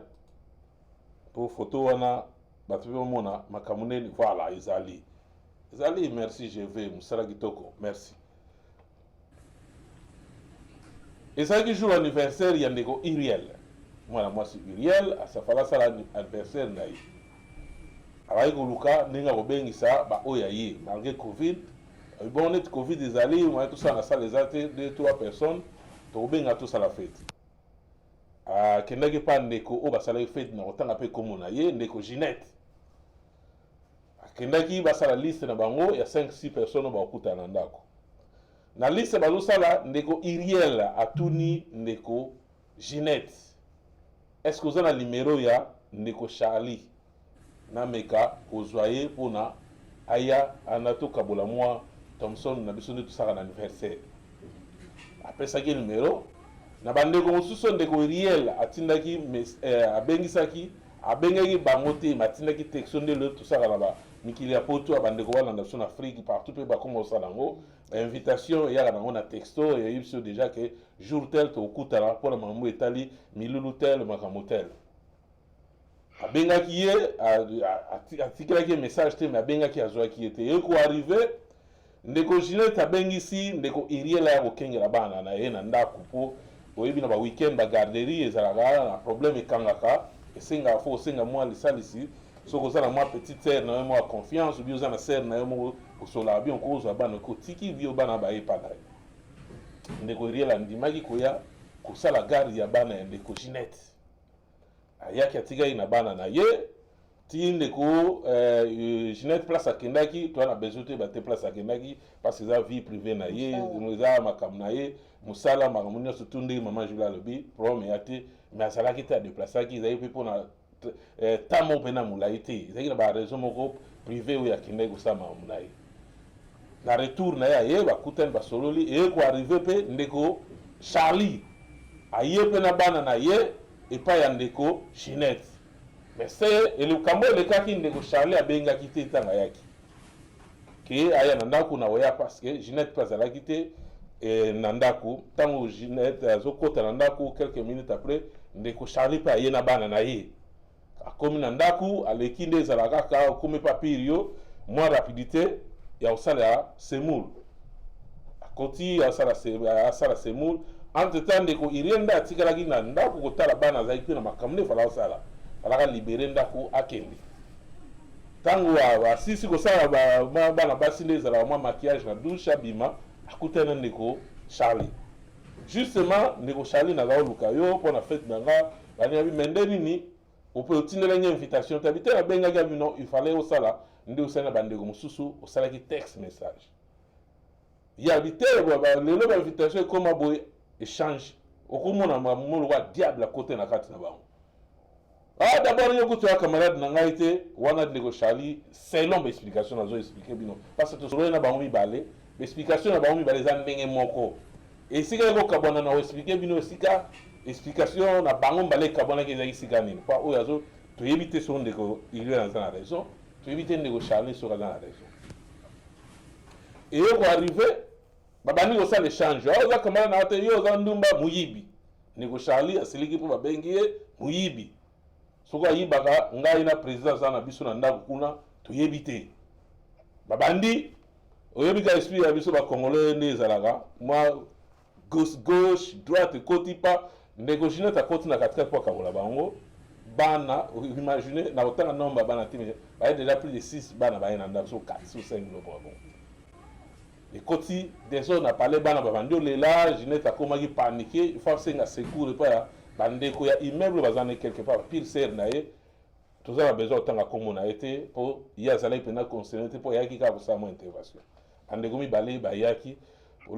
Pour photo là, tu peux voir ma caméra, voilà, ils allaient. Ils allaient, merci, je vais, Moussala Gitoko, merci. Et ça qui joue l'anniversaire, il y a un Iriel. Moi c'est Iriel, ça fera ça l'anniversaire. Alors, il y a des gens qui ont malgré Covid. Bon, on Covid des allés, on a tout ça dans la salle des arts, 2-3 personnes, on a tout ça la fête. Quand on a pas ndeko, on va la fête, on a un peu comme on a ndeko Ginette. Quand on a la liste, il y a 5-6 personnes qui ont écouté à Nandako. Na liste balosala ndeko Iriel atuni ndeko Ginette. Est-ce que vous avez le numéro ya ndeko Charlie na meka ozoye pona aya anato kabola moi Thompson na biso tout ça na anniversaire. Après ça qui numéro na bandeko mosusu ndeko Iriel atindaki abengisaki abengaki bangote matindaki texto ndelo tout ça là bas mikili ya poto abandeko wana na son Afrique partout pe ba comme ça nango invitation ya na on a texto et il déjà que jour tel to kutala pour la mamu etali milulu tel makamotel abengaki ye atikaki message te mais abengaki azwaki ete eko arrivé ndeko Ginette abengisi ndeko Iriel ya kokengela bana na ye na ndako po oyebi na ba weekend ba garderie ezalaka na problème ekangaka esenga fo senga moi lisalisi soko za na moi petite sœur na moi confiance ou bien za na sœur na moi osola bien ko zo bana ko tiki bio bana ba epada ndeko Iriel ndimaki koya kosala garde ya bana ndeko Ginette ayaki atika ina bana na ye ti ndeko Ginette place akendaki to na besoin te bate place akendaki parce que ça vie privée na ye za makam na ye musala makambo nyonso tu ndenge mama Julie alobi problème ya te mais azalaki te adeplaçaki ezali mpe mpona tamo mpe na molai te ezalaki na baraison moko privé oyo akendaki kosala makambo na ye na retour na ye aye bakutani basololi eye koarrive mpe ndeko Charlie aye mpe na bana na ye epai ya ndeko Ginette mais c'est elikambo elekaki ndeko Charlie abengaki te ntango ayaki ke aya na ndako na oya parce que Ginette mpe azalaki te na ndako ntango Ginette azokota na ndako quelques minutes après ndeko Charlie mpe aye na bana na ye akomi na ndako aleki nde ezalaka kaka akomi papiri yo mwa rapidité ya kosala ya semoule akoti asala semoule entre temps ndeko Irien nde atikalaki na ndako kotala bana azalaki mpe na makambo nde efala kosala alaka libere ndako akende ntango asisi kosala bana basi nde ezalaka mwa maquillage na douche abima akutani na ndeko Charlie justement ndeko Charlie naza koluka yo mpo na fete na nga baningabi me nde nini ope otindelaki invitation tabi te nabengaki abi non il fallait osala nde osali na bandeko mosusu osalaki texte message yabi te lelo bainvitation ekoma boye échange okomona makambo lokwa diable akote na kati na bango d'abord yo kutu camarade na ngai te wana ndeko Charlie selon baexplication nazo expliquer bino parce que tosoloyi na bango mibale baexplication na bango mibale eza ndenge moko esika ekokabwana na oexplike bino esika explication na bango mbala ekabwanaki ezalaki esika nini mpa oyo azo toyebi te soko ndeko Irien aza na raison toyebi te ndeko Charlie soko aza na raison eye koarrive babandi kosala échange ayo oza camarade na te yo oza ndumba moyibi ndeko Charlie asiliki mpo babengi ye moyibi soko ayibaka ngai na président aza na biso na ndako kuna toyebi te babandi oyebi ka esprit ya biso bakongolais nde ezalaka mwa gauche droite ekoti pa ndeko Ginette akoti na katikati mpo akabola bango bana imagine na kotanga nombre ya bana te baye déjà plus de 6 bana baye na ndako so 4 so 5 biloko ya bongo ekoti déjà na parle bana babandi olela Ginette akomaki paniqué il faut asenga secours epa ya bandeko ya immeuble bazana quelque part pile ser na ye toza na besoin otanga kombo na ye te mpo ye azalaki mpena conseiller te mpo ayaki kaka kosala mwa intervention bandeko mibale bayaki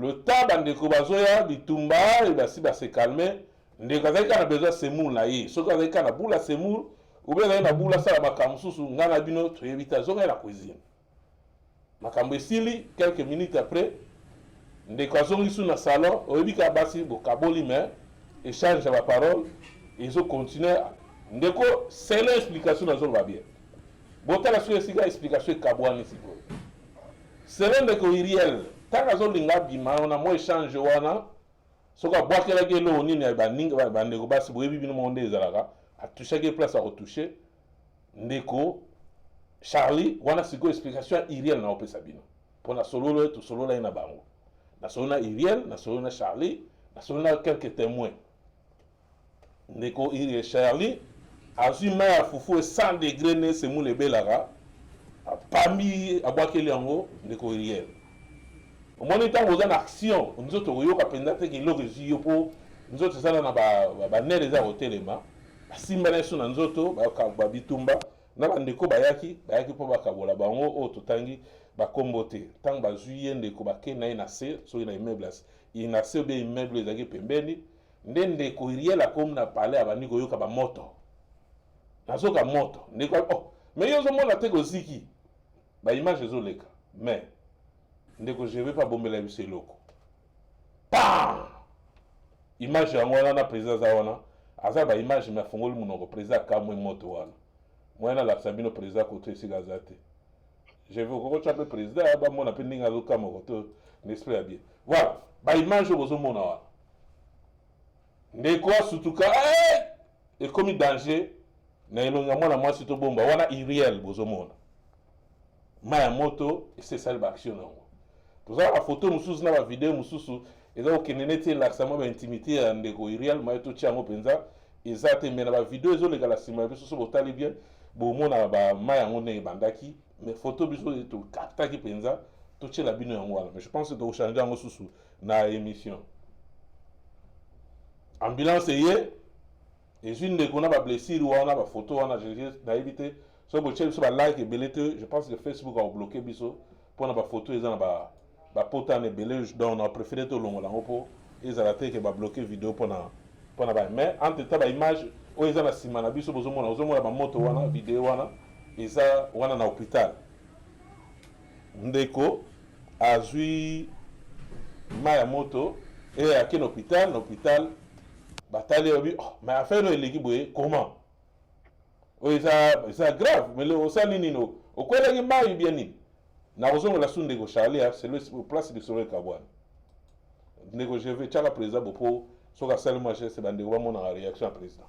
le temps bandeko bazoya bitumba basi base calme ndeko azalaki kaka na besoin semoule na ye soki azalaki kaka na bula semoule obe azalaki na bula asala makambo mosusu ngai na bino toyebi te azongai na cuisine makambo esili quelques minutes après ndeko azongi su na salon oyebi kaka basi bokaboli mais échange ya baparole ezocontinue ndeko selo explication nazoloba bien botala soki esika explication ekabwani sikoyo selo ndeko Iriel ntango azolinga abima na mwa échange wana soki abwakelaki eloko nini ya bandeko basi boyebi bino moko nde ezalaka atushaki place akotouche ndeko Charlie wana sikoyo explication ya Iriel na opesa bino mpo na sololo tosolola ye na bango nasolo na Iriel nasolo na Charlie nasolo na quelques témoins ndeko Charlie azwi mai ya fufu 100 degré ne semoule ebelaka apambi abwakeli yango ndeko Iriel omoni ntango oza na action nzoto koyoka mpenza te eloko ezwi yo mpo nzoto ezala na banere eza kotelema basimbana yeso na nzoto babitumba na bandeko bayaki mpo bakabola bango oyo totangi bakombo te ntango bazwi ye ndeko bakei na ye na se soki na immeuble na se obe immeuble ezalaki pembeni nde ndeko Iriel akomi na pale abandi koyoka bamoto nazoka moto ndeko mais yo ozomona te koziki baimage ezoleka mais ndeko je vais pas bombela biso eloko pa image yango wana na président aza wana aza baimage me afongoli monoko président akamwe moto wana mwana alakisa bino président koto esika aza te je vais okokotya mpe président bamona mpe ndenge azokama koto n'esprit ya bien voilà baimage oyo bozomona wana ndeko asutuka ekomi danger na elongi ya mwana mwasi to bomba wana Iriel bozomona mai ya moto esesali baaction nango tozala bafoto mosusu na bavideo mosusu eza kokende neti elakisa mwa baintimité ya ndeko Iriel mai totya yango mpenza eza te me na bavideo ezolekala nsima ya biso so botali bien bomona bamai yango ndenge ebandaki mais foto biso tokaptaki mpenza totyela bino yango wana mais je pense que tokochange yango susu na émission ambulance eye ezwi ndeko na bablessure wana bafoto wana nayebi te so botie biso balike ebele te je pense que Facebook abloqué biso mpona bafoto eza na bapota na ebele donc na préféré tolongola yango mpo ezala te ke babloqué video mpona ba mais entre temps baimage oyo eza na nsima na biso ozomona bamoto wana video wana eza wana na hôpital ndeko azwi mai ya moto ake na hôpital batali obi mais affaire oyo eleki boye comment oyo eza grave mais osali nini okwelaki mai bien nini na kozongola su ndeko Charlie c'est le place de Solo Kabwana ndeko je vais tiaka président bopo soki asali mwa geste bandeko bamonaka réaction ya président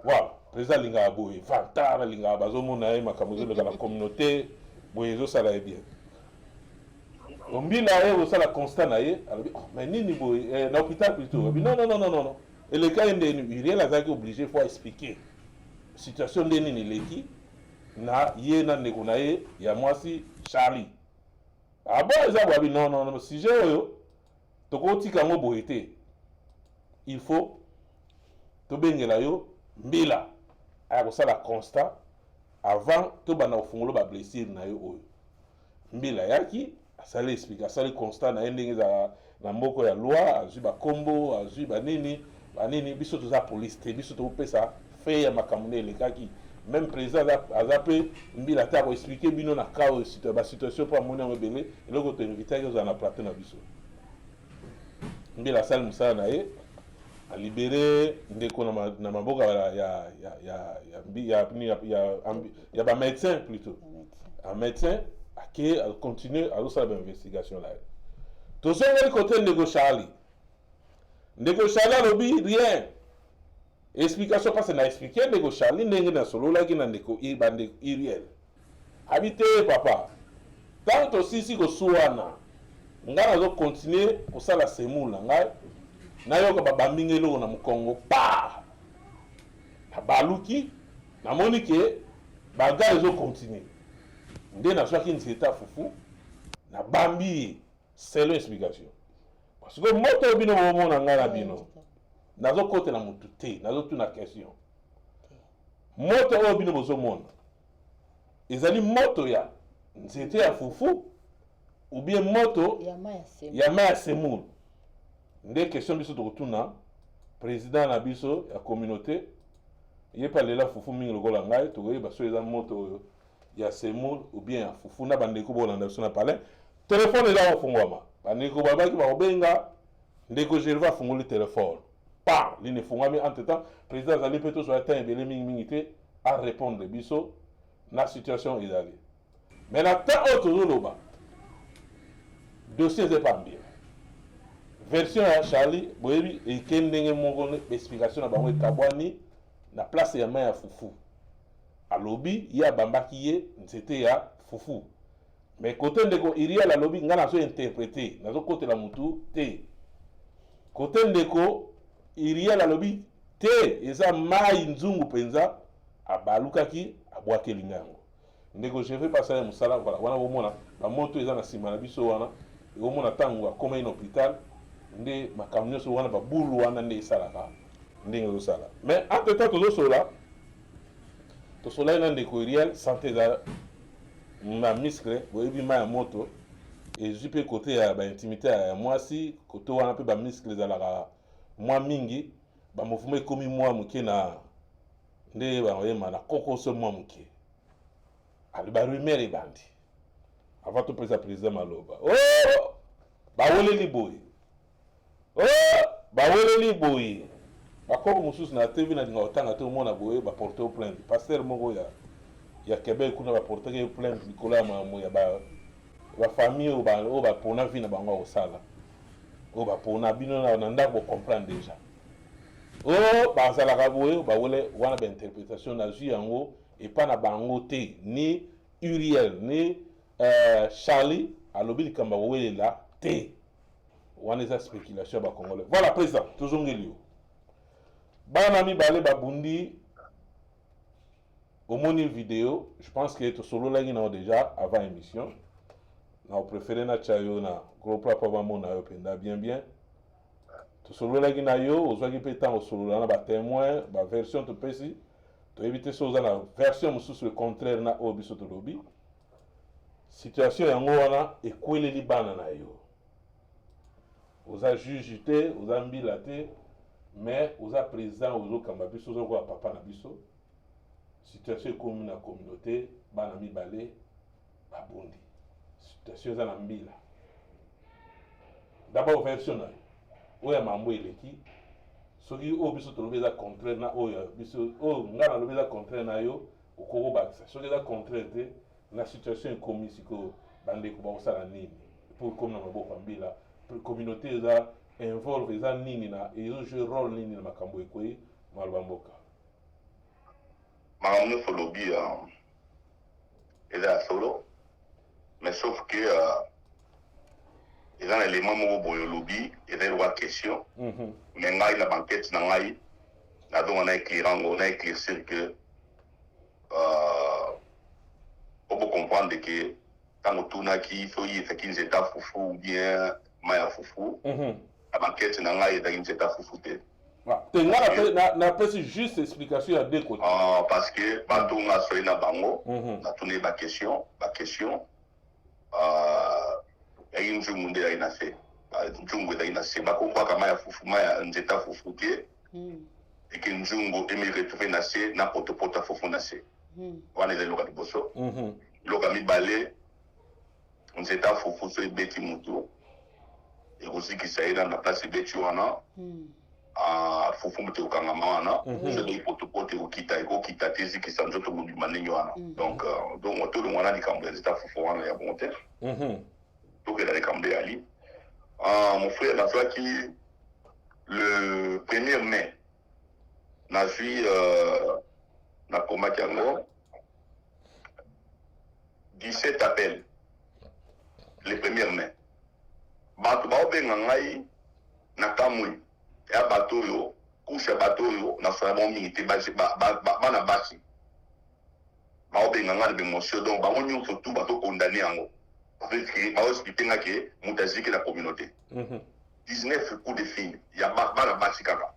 voilà président alingaka boye vantara alingaka bazomona ye makambo ezoleka na communauté boye ezosala ye bien ombila ye osala constat na ye alobi mais nini boye na hôpital plutôt abi non eleka ye ndeni uriel azalaki obligé faut expliquer situation nde nini eleki na ye na ndeko na ye ya mwasi Charlie abo eza boabi non sujet oyo tokotika yango boye te il faut tobengela yo mbila aya kosala constat avant tobanda kofungola bablessure na yo oyo mbila yaki asali explique asali constat na ye ndenge ezala na mboka ya loi azwi bakombo azwi banini biso toza police te biso tokopesa fe ya makambo nde elekaki même président aza mpe mbila te akoexplike bino na ka oyo basituation mpo amoni yango ebele eloko toinvitaki ozala na plateau na biso mbila asali mosala na ye alibere ndeko na maboka ya bamédecin plutôt un médecin ake continue azosala bainvestigation na ye tozongeli kote ndeko Charlie alobi rien explication parce na expliquer ndeko Charlie ndenge nasololaki na ndeko Iriel abi te papa tant tosisi kosuwana ngai nazokontinue kosala semule na ngai nayoka babambinga eloko na mokongo pa baluki namoni ke baga ezokontinue nde nazwaki nzete ya fufu nabambi selo explication parce que moto oyo bino bomona ngai na bino nazokotela motu te nazotuna question moto oyo bino bozomona ezali moto ya nzete ya fufu ou bien moto ya mai ya semule nde question biso tokotuna président na biso ya communauté ye pa lela fufu mingi lokola ngai tokoyeba so eza moto oyo ya semule ou bien ya fufu na bandeko bolanda biso na palais telefone eza kofungwama bandeko babaki bakobenga ndeko Gervais afungoli telefone pa lini efungwami entre temps président azali mpe tozwa temps ebele mingimingi te a répondre biso na situation ezali mais na temps oyo tozoloba dossier eza epambie version ya Charlie boyebi eke ndenge moko explication na bango ekabwani na place ya mai ya fufu alobi ye abambaki ye nzete ya fufu mais kote ndeko Iriel alobi nga nazointerprete nazokotela mutu te kote ndeko Iriel alobi te eza mai nzungu mpenza abalukaki abwakelinga yango ndeko je vais passer ya mosala wana bomona bamoto eza na nsima na biso wana ekomona ntango akomai na hôpital nde makambo nyonso wana babulu wana nde esalaka ndenge ezosala mais entre temps tosolai na ndeko Iriel santé eza na miscle boyebi mai ya moto ezwi mpe kote ya baintimité ya mwasi kote wana mpe bamiscle ezalaka mwa mingi bamouvement ekomi mwa moke na nde baoyema na kokoso mwa moke ali barumeur ebandi avant topesa président maloba baweleli boye bakoko mosusu na tv na linga kotanga te omona boye baporte plainte paster moko ya Québec kuna baportaki plainte likolo ya makambo ya bafamille oyo bapona vi na bango akosala oyo bapona bino na ndako bocomprendre déjà oyo bazalaka boye bawele wana bainterprétation nazwi yango epa na bango te ni Uriel ni Charlie alobi likambo bawelela te wana eza spéculation ya bacongolais voilà président tozongeli yo bana mibale babundi omoni vidéo je pense que tosololaki nao déjà avant émission na préféré na chayo na gros papa bamona yo penda bien tosololaki na yo ozwaki mpe ntango osolola na batémoin baversion topesi éviter ça dans la version sous le contraire na obiso to lobby situation yango wana ekweleli bana na yo oza juge te oza mbila te mais oza président ozokamba biso ozokoya papa na biso situation ekomi na communauté bana mibale babundi situation eza na mbila d'abord version na yo oyo ya mambo eleki soki oyo biso tolobi eza contraire na oyo biso oyo ngai nalobi eza contraire na yo okoki kobakisa soki eza contraire te na situation ekomi sikoyo bandeko bakosala nini po ekomi na maboko ya mbila communauté eza involve eza nini na ezojoue rôle nini na makambo ekoyi maloba mboka makambo nyonso olobi eza ya solo mais sauf que eza na élément moko boye olobi eza eloko ya question mais ngai na banquête na ngai nazonga na éclairango na éclaircir que obo comprendre que ntango tunaki soki ezaki nzeta fufu ou bien mai ya fufu na banquête na ngai ezaki nzeta fufu te te ngai napesi juste explication ya deux côtés parce que bato nga soki na bango natuni baquestion yaki nzungu nde ezali na se nzungu ezali na se bakombwaka mai ya fufu mai ya nzeta fufu te eke nzungu emi retrouve na se na potopoto ya fufu na se wana eza eloko ya liboso eloko ya mibale nzeta fufu so ebeti mutu ekozikisa ye na place ebeti wana fufu mutu ekokangama wana soki potopoto ekokita te ezikisa nzoto mobima ndenge wana donc tolongo wana likambo ya nzeta fufu wana ya bon te tokela likambo eyali mon frère nazwaki le 1er mai nazwi nakomaki yango 17 appels le 1er mai bato baobenga ngai na kamwi ya bato oyo kusha bato oyo nasola bango mingi te bana basi baobenga ngai na bemotion donc bango nyonso tu batokondane yango baoexplike nga ke moto aziki na communauté 19 coups de fil ya bana basi kaka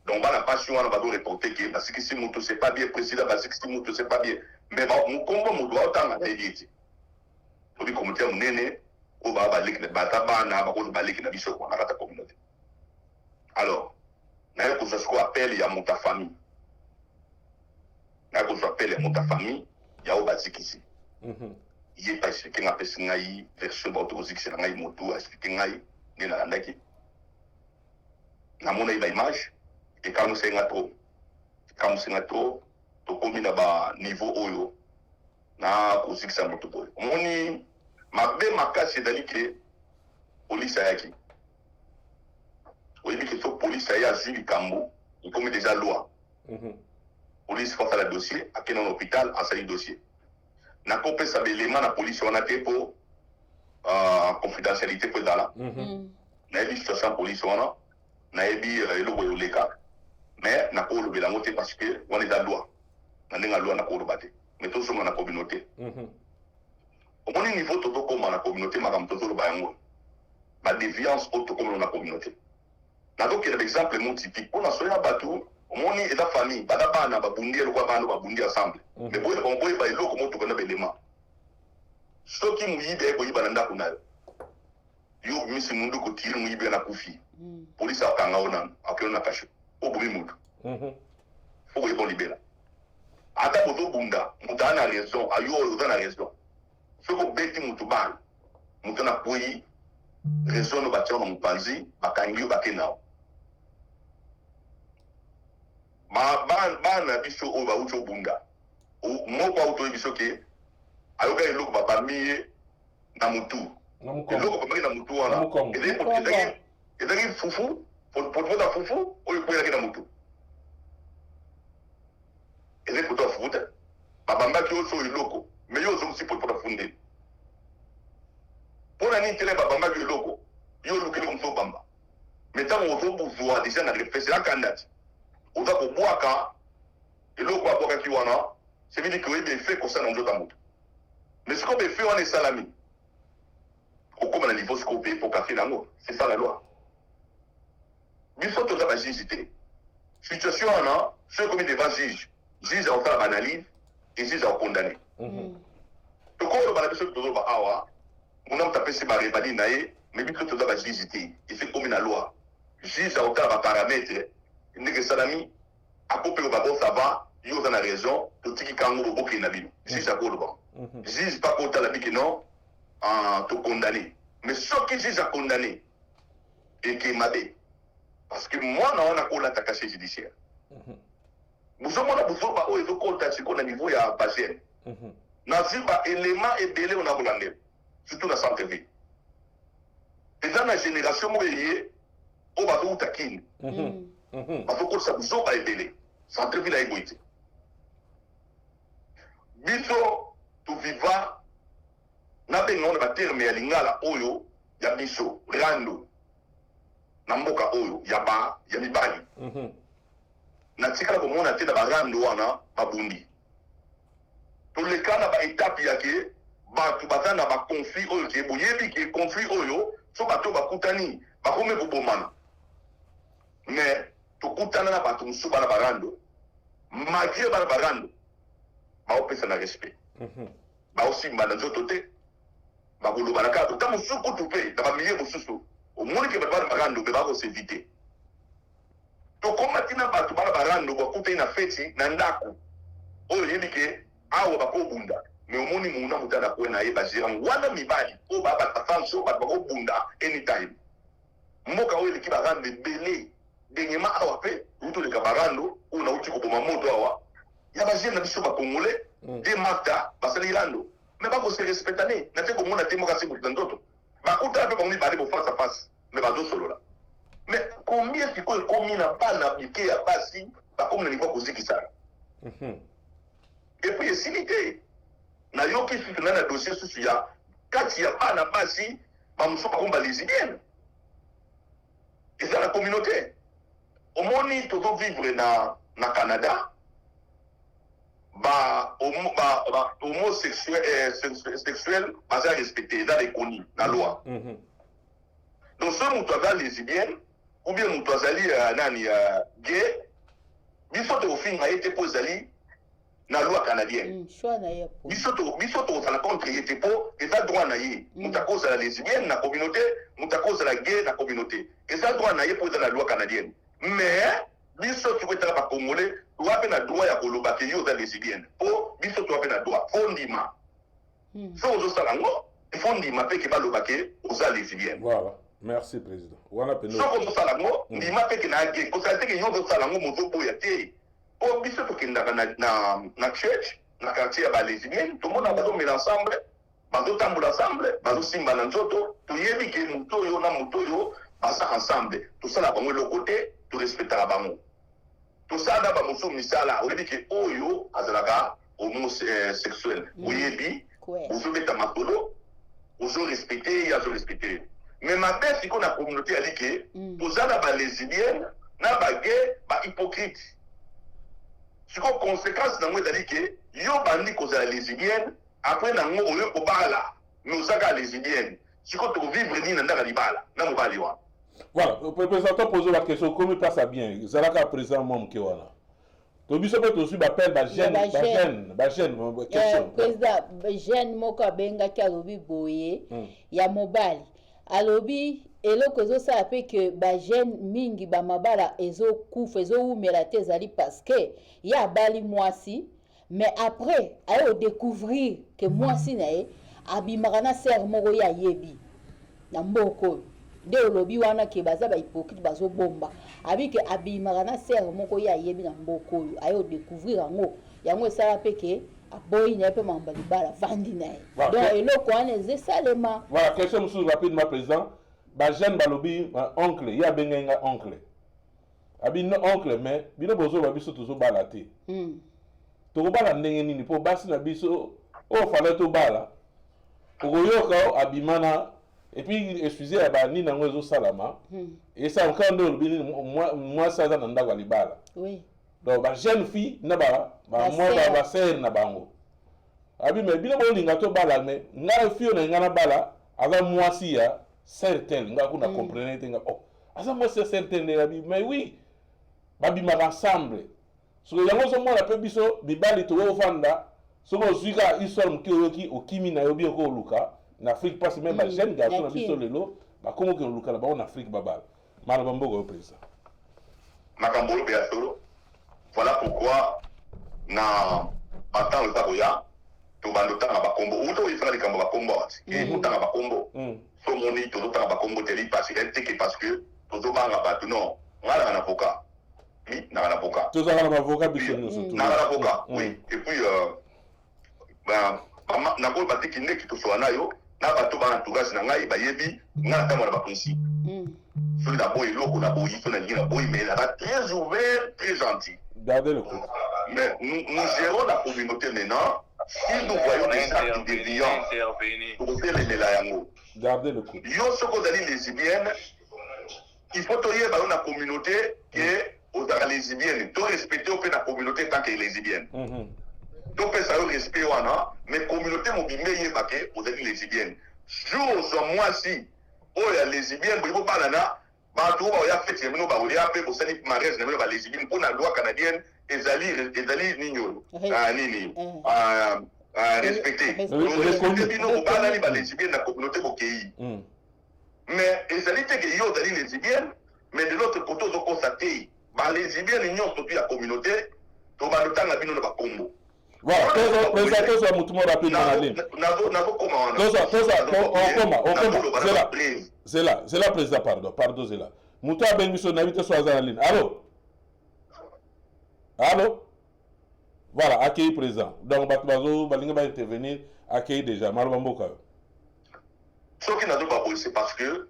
donc bana basi wana bazoreporte ke basikisi moto c'est pas bien président basikisi moto c'est pas bien mais mokombo moto baotanga na yebi ete tobi communauté ya monene oyo baa baleki bata bana bakozo baleki na biso kwana kata communauté alors naye kozwa sikoyo appel ya moto ya famille naye kozwa appel ya moto ya famille ya oyo bazikisi ye pa explike nga apesi ngai version baoto kozikisela ngai motu aexplike ngai nde nalandaki namona ye baimage ekamusenga trop tokomi na baniveau oyo na kozikisa moto boye omoni mabe makasi ezali ke polisi ayaki oyebi ke so polisi aye azwi likambo ekomi deja loi polisi fa asala dossier akende na hôpital asali dossier nakopesa belema na polisi wana te mpo confidentialité mpo ezala nayebi situation ya polisi wana nayebi eloko eyoleka mais nakolobela yango te parce que wana eza loi na ndenge ya loi nakoloba te mais tozonga na communauté omoni niveau tozokoma na communauté makambo tozoloba yango badéviance oyo tokomela na communauté nazokela l'exemple mo typique mpona soya bato omoni eza famille bana bana babundi eloko bana babundi ensemble mais boyeba eloko motuka na belema soki moyibi ayekoyiba na ndako na yo yo misi mundu kotiri moyibi na kufi polisi akanga o nano akelo na kasho obomi mutu fo koyeba libela ata bozobunda moto ana raison ayo oyo oza na raison soki obeti mutu bana moto na kwei raison no batia na mopanzi bakangi yo bakenda o bana biso oyo bauti obunda moko auti oyebi soki ayoka eloko babami ye na mutu eloko babaki na mutu wana ezalaki fufu potopoto ya fufu oyo ekwelaki na mutu ezali poto ya fufu te babambaki oyo so eloko mais yo ozokusi potopoto ya fufu nde mpona nini tele babambaki eloko yo olukeli mosu obamba mais ntango ozobuzwa deja na refese akanda ti oza kobwaka eloko abwakaki wana ça veut dire que oyebi efe kosala na nzoto ya moto mais sikoyo befe wana esalami okóma na niveau sikoyo ope po kafe nango c'est ça la loi biso toza bajuge te situation wana so ekomi devant juge juge a analyse et juge a condamné. Donc on va biso to ba awa on a tapé ces barres ba dinaye mais biso to ba juge té et c'est comme la loi juge a ba paramètres ndeke salami a kopé ba bon ça va yo za na raison to tiki kango bo na bino juge a ko ba juge pas ko la biki non en te condamner mais ce qui juge a condamné et qui m'a dit parce que moi on a ko la caché judiciaire nous sommes là pour pas au compte sur le niveau ya patient na ziba élément et délai on a volé surtout dans centre ville et dans la génération moyenne on va tout taquiner parce que ça vous a délai centre ville a égoïté biso tu viva na bengo na terme ya lingala oyo ya biso rando na mboka oyo ya ba ya mibali na tikala komona te na barando wana babundi tolekana ba étape yake bato baza na ba conflit oyo ke boyebi ke conflit oyo so bato bakutani bakome kobomana mais tokutana na bato mosusu bana barando malgré bana barando baopesa na respect baosimba na nzoto te bakoloba na kaka ta mosusu kutu mpe na bamilie mosusu omoni ke bato bana barando mpe bakosevite tokomati na bato bana barando bakutani na feti na ndako oyo yebi ke awa bakobunda mais omoni muna mutana ko na yeba jiran wana mibali o baba tafanso bato bakobunda anytime mboka oyo leki barando belé denyema awa pe uto le kabarando una uti ko boma moto awa ya bazien na biso ba congolais de mata basali rando mais bako se respectane na te ko mona te moka se mutu ndoto bakuta pe bangi bali bo face à face mais ba do solo là mais combien qui ko komi na bana bike ya basi ba comme na niveau koziki sana et puis silité na yoki fitu na dossier susu ya kati ya bana basi ba muso ba komba lesbienne et ça la communauté omoni toto vivre na Canada ba homosexuel sexuel baza respecté dans les connus la loi donc ce mutu aza lesbienne ou bien mutu azali nani gay biso to finga ete po zali na loi canadienne biso to la contre ete po eza droit na ye mutu akozala lesbienne na communauté mutu akozala gay na communauté eza droit na ye po eza na loi canadienne mais biso tu peux ba congolais tu as na droit ya koloba ke yo za lesbienne po biso tu as na droit fondima so zo salango fondima pe ke ba loba ke oza lesbienne. Voilà, merci président wana peno so zo salango ndima pe ke na ke ko sa te ke yo zo salango moto po ya te po biso to kenda na church na quartier ya ba lesbienne tout le monde va dormir ensemble bazo tambola ensemble bazo simba na nzoto to yebi ke moto yo na moto yo basa ensemble tout ça la bango le côté tu respectera bango tout ça na ba musu misala on dit que oyo azalaka homosexuel oyebi ozo beta makolo ozo respecter ya zo respecter mais ma père siko na communauté a dit que tozala ba lesbienne na ba gay ba hypocrite siko conséquence na ngwe a dit que yo bandi kozala lesbienne après na ngo oyo kobala mais ozaka lesbienne siko to vivre ni na ndaka libala na mobali wa. Voilà, le président pose la question, comment il passe à bien? Zalaka président Mom Kewana. Tobiso peut aussi m'appelle ba jeune question. Président jeune moka benga ki alobi boye ya mobali. Alobi eloko zo sa pe que ba jeune mingi ba mabala ezo kufa ezo umela te zali parce que ya bali mwasi mais après ayo découvrir que mwasi na ye abimaka na ser moko ya yebi na mboko de olobi wana ke baza ba hypocrite bazo bomba abi ke abimaka na ser moko ya yebi na mboko ayo découvrir yango esala pe ke aboyi na pe mamba libala vandi na ye donc eloko wana ezesalema. Voilà, question monsieur rapidement président ba jeune balobi oncle ya benga oncle abi no oncle mais bino bozo ba biso tozo bala te to bala ndenge nini po basi na biso o fala to bala okoyoka abimana et puis excusez ba ni nango ezo salama et ça encore ndo moi ça dans ndako libala oui donc ba jeune fille na ba moi ba sœur na bango abi mais bino bolinga to bala mais ngala fille na ngana bala ava mwasi ya certain nga kuna comprendre te nga oh asa moi c'est certain abi mais oui babi ma ensemble soko yango ozomona mpe biso mibali toofanda soki ozwi kaka histoire moke oyoki okimi na yo bien ko oluka na Afrique parce même bajeune garçon na biso lelo bakomoki oluka na bango na Afrique babala maloba mboka yo président makambo oyo ya solo. Voilà pourquoi na batango eza koya tobanda otanga bakombo uto oyefaka likambo bakombo wati otanga bakombo so moni tozotanga bakombo teli parce que tozobanga bato non nga naka na avocat oui naka na avocat tozalaka na avocat biso nyonso naka na avocat oui et puis nakoyi bateki ndeki tosola nayo na bato bana entourage na ngai bayebi nga na ntango na bapolisi soki naboyi eloko naboyi so nalingi naboyi mais naka très ouvert très gentil. Gardez le coup. Mais nous gérons la communauté maintenant. Si nous voyons des actes déviants, pour faire les mélayango. Gardez le coup. Yo ce qu'on dit lesbiennes, il faut toyer dans la communauté que aux lesbiennes, to respecter au la communauté tant que lesbienne. Donc ça le respect wana, mais communauté mobimé yebake aux lesbiennes. Jour moi si oh ya lesbienne bo balana bato oya fete mino ba oya pe bo sani mariage na mino ba lesbienne pour la loi canadienne ezali nino nini respecté donc bino ba ba lesbienne na communauté bokei mais ezali te que yo ezali lesbienne mais de l'autre côté on constater ba lesbienne nyo surtout la communauté to ba lutanga bino na ba kombo. Voilà, présentation sur Moutouma rapide dans la ligne. C'est là, président, pardon, c'est là. Moutouma Benguiso, n'invite soit dans la ligne. Allô? Voilà, accueilli président. Donc, Batbazo, Balinga va intervenir, accueilli déjà. Malbamboka. Ce qui n'a pas besoin, c'est parce que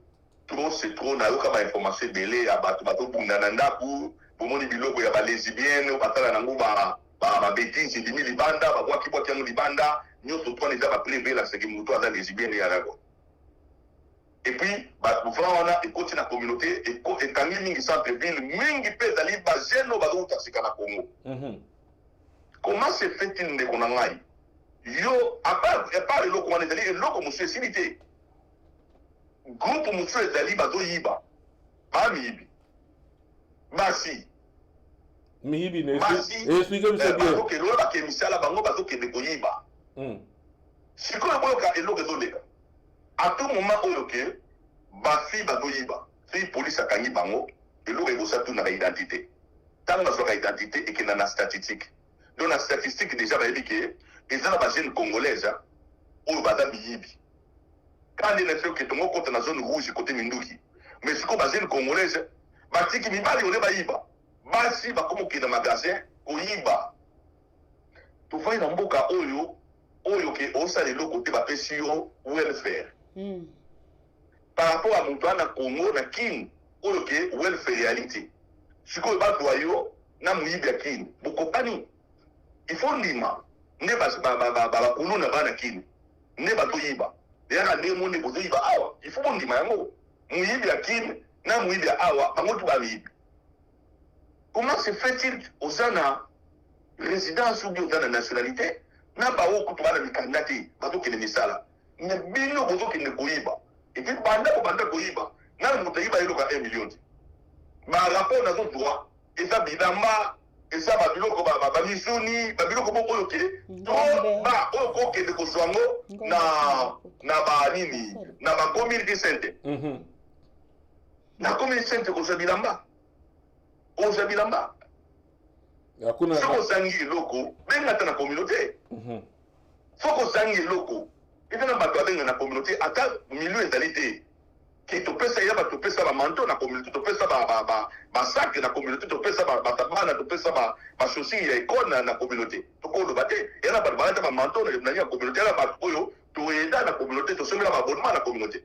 c'est trop, n'a aucune information belé à Batbazo, Bundananda, pour mon biloko, il y a des lesbiennes, Batala Nangouba. Ba bêtise c'est demi libanda ba boaki boaki yango libanda nyoso to neza ba privé la seki muto aza lesbienne ya rago et puis ba vraiment on écoute la communauté et kangi mingi centre ville mingi pe dali ba jeno ba do tasika na Congo comment se fait-il ne konangai yo à part le ko on dali le ko monsieur silité groupe monsieur dali ba do yiba ba mibi basi Mihibi ne expliquez-moi bien. Parce que l'on a qui misala bango bazo ke de koyiba. Si ko boka eloko zoleka. À tout moment oyoke ba fi bazo yiba. Si police akangi bango eloko ebosa tout na identité. Tant na soka identité et que na statistique. Donc la statistique déjà va dire que les gens ba jeune congolaise oyo baza miyibi. Quand il est fait que tongo côté na zone rouge côté Minduki. Mais si ko ba jeune congolaise ba tiki mibali ole ba yiba. Basi bakomoki na magasin koyiba tofai na mboka oyo ke osala eloko te bapesi yo welfare par rapport à moto na Congo na King oyo ke welfare réalité sikoyo batwa yo na moyibi ya King bokopani il faut ndima nde bakulu na bana King nde batoyiba yaka nde monde bozoyiba awa il faut bondima yango moyibi ya King na moyibi ya awa bango tu bamiyibi. Comment se fait-il aux gens résidence ou bien aux nationalité n'a pas au couteau de candidaté bateau qui est ça mais bien au bateau qui ne koyiba et puis banda koyiba n'a le moutayiba il a 1 million bah rapport n'a d'autres droits et ça bidamba et ça babiloko ba misuni babiloko boko yoke to ba oko ke de kozwango na ba nini na ba community center na community center ko bilamba oza bilamba yakuna soko sangi loko benga ta na communauté soko sangi loko eza bato benga na communauté ata milieu ezalité ki to pesa ya bato pesa ba manteau na communauté to pesa ba sac na communauté to pesa ba tabana to pesa ba chaussures ya école na communauté to ko lo bate yana ba balata ba manteau na ya communauté la ba oyo to eda na communauté to somela ba abonnement na communauté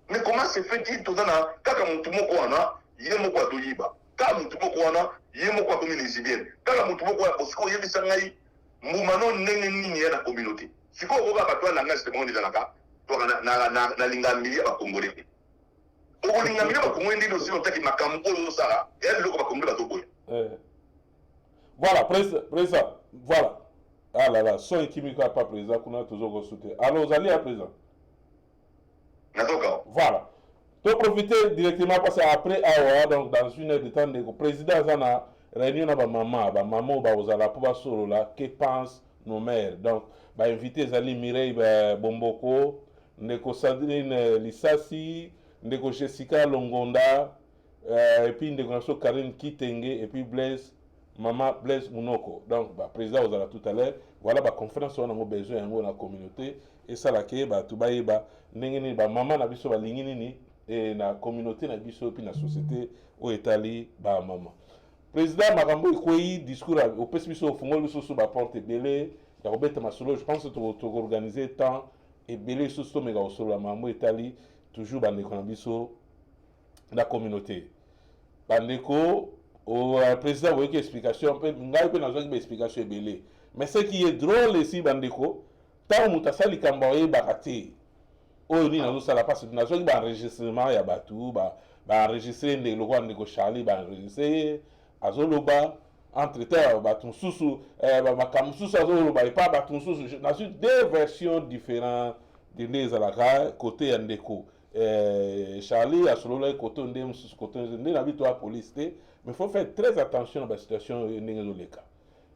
mais comment se fait-il to na kaka mutu moko wana yemo kwa to yiba ka mutu moko wana yemo kwa komi lesbienne kaka mutu moko wana bosiko yebisa ngai mbumano ndenge nini ya na communauté siko okoka bato na ngai semonde ezalaka to na lingambili ya bakongole okolingambili ya bakongole ndini osi otaki makambo oyo osala eya biloko bakongole bazoboya voilà président voilà ah là là son ekimika pas président kuna tozokosute alors ozali ya président nazoka voilà to profiter directement parce que après awa donc dans une heure de temps le président zana réunion na maman bazala po basolola que pensent nos mères. Donc invité Zali Mireille Bomboko, ndeko Sandrine Lissasi, ndeko Jessica Longonda, et puis ndeko Karine Kitenge, et puis Maman Blaise Mounoko. Donc président Ozala tout à l'heure, voilà conférence on a besoin dans la communauté et ça la ke tout ba ndengeni maman na biso ba lingini ni et na communauté na biso puis na société au Italie maman. Président Makambo Ikoyi discours au pesi biso au fongol biso so ba porte belé ya Robert Masolo, je pense que tu organiser temps et belé so mega au solo maman Italie toujours ba ndeko na biso la communauté. Bandeko au président voyez explication peu ngai pe nazo ki explication belé. Mais ce qui est drôle ici bandeko, tant mutasali kambaye bakati. Oh ni nazo sala parce que nazo ki ba enregistrement ya batu ba enregistrer ndeko lokwa ndeko Charlie ba enregistrer azoloba entre-temps batunsusu bakamususu azoloba epa batunsusu na su deux versions différentes de les alaka côté ya ndeko Charlie asolola côté ndé mususu côté ndé na bitu a police te mais faut faire très attention à la situation ndenge zoleka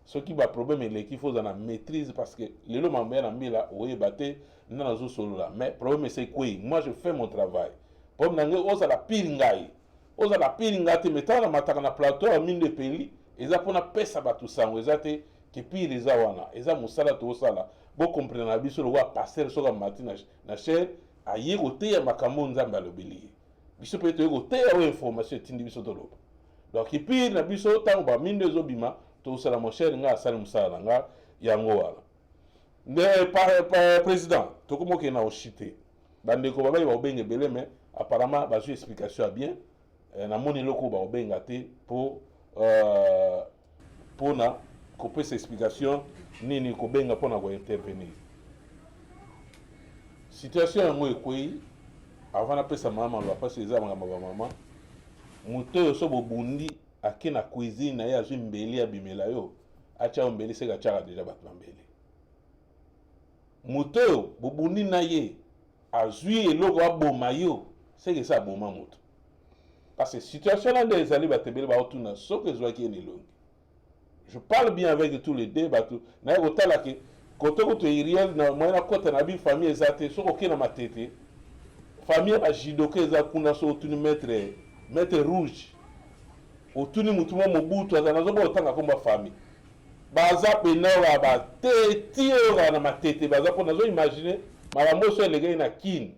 ce qui va problème est qu'il faut en maîtrise parce que les lots m'embêtent en mila oye baté na zo solola mais problème c'est quoi moi je fais mon travail pour nange oza la piringai oza la piringa te metana na mataka na plateau a mine de peli eza pona pesa batu sango eza te ke pire eza wana eza musala to sala bo comprendre na biso lo wa passer so ka matina na cher aye kote ya makambo nzambe alobeli biso pe to kote ya information tindi biso to loba donc ke pire na biso tango ba mine de zobima to sala mon cher nga sala musala nga yango wala ne président to komo ke na oshite bandeko babai ba obenge belé mais apparemment ba explication a bien na moni loko ba obenga te pour na couper cette explication nini ko benga pona ko intervenir situation ngo ekoi avant na pesa mama lo pas ces aba mama muto so bobundi akina cuisine na ya zimbeli ya bimela yo acha mbeli se ga chaka déjà bat mbeli muto bobundi na ye azui eloko aboma yo c'est que ça boma muto. Parce que la situation là des alliés batebele ba otuna so que zo ki ni longi. Je parle bien avec tous les deux batu. Na ko tala ke koto ko to iriel na moya kota na bi famille ezate so ko kina matete. Famille a jidoke za kuna so otuni maître rouge. Otuni mutumo mobutu azana zo ba otanga komba famille. Baza pena wa ba teti na matete baza pona zo imaginer malambo so elege na kin.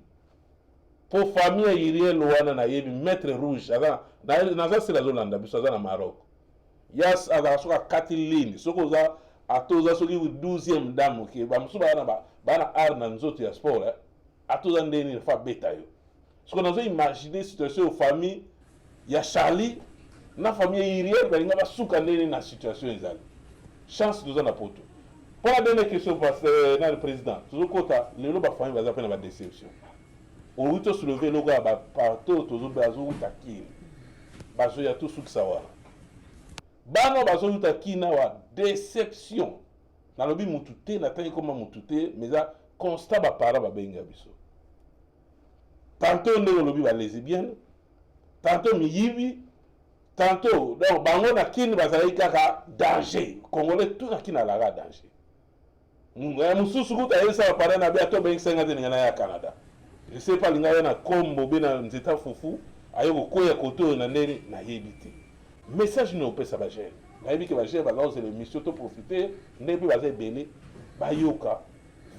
Pour famille iriel wana na yebi maître rouge azana na za sila zolanda biso azana Maroc yas azana soka 4 lignes soko za atoza soki 12e dame ke ba musuba bana ar na nzoto ya sport atoza ndeni fa beta yo soko nazo imaginer situation au famille ya Charlie na famille iriel balinga basuka ndeni na situation ezali chance doza na poto. Pour la dernière question parce na le président tuzokota lelo ba famille baza pe na ba déception on veut soulever le gars partout tous les bazou takine bazo ya tout sawa bano bazo takina wa déception na lobi mutute na tayi comme mutute mais ça constat ba para ba benga biso tantôt ndeko lobi ba lesbienne tantôt miyibi tantôt donc bango na kini bazali kaka danger congolais tout na kina la danger mususu kuta yesa para na bia to benga senga ngana ya Canada. Je sais pas linga na kombo bena nzeta fufu ayoko koya koto na ndeni na yebite message no pesa ba gère na yebi ke ba gère ba lancer les missions to profiter ndebi ba za belé ba yoka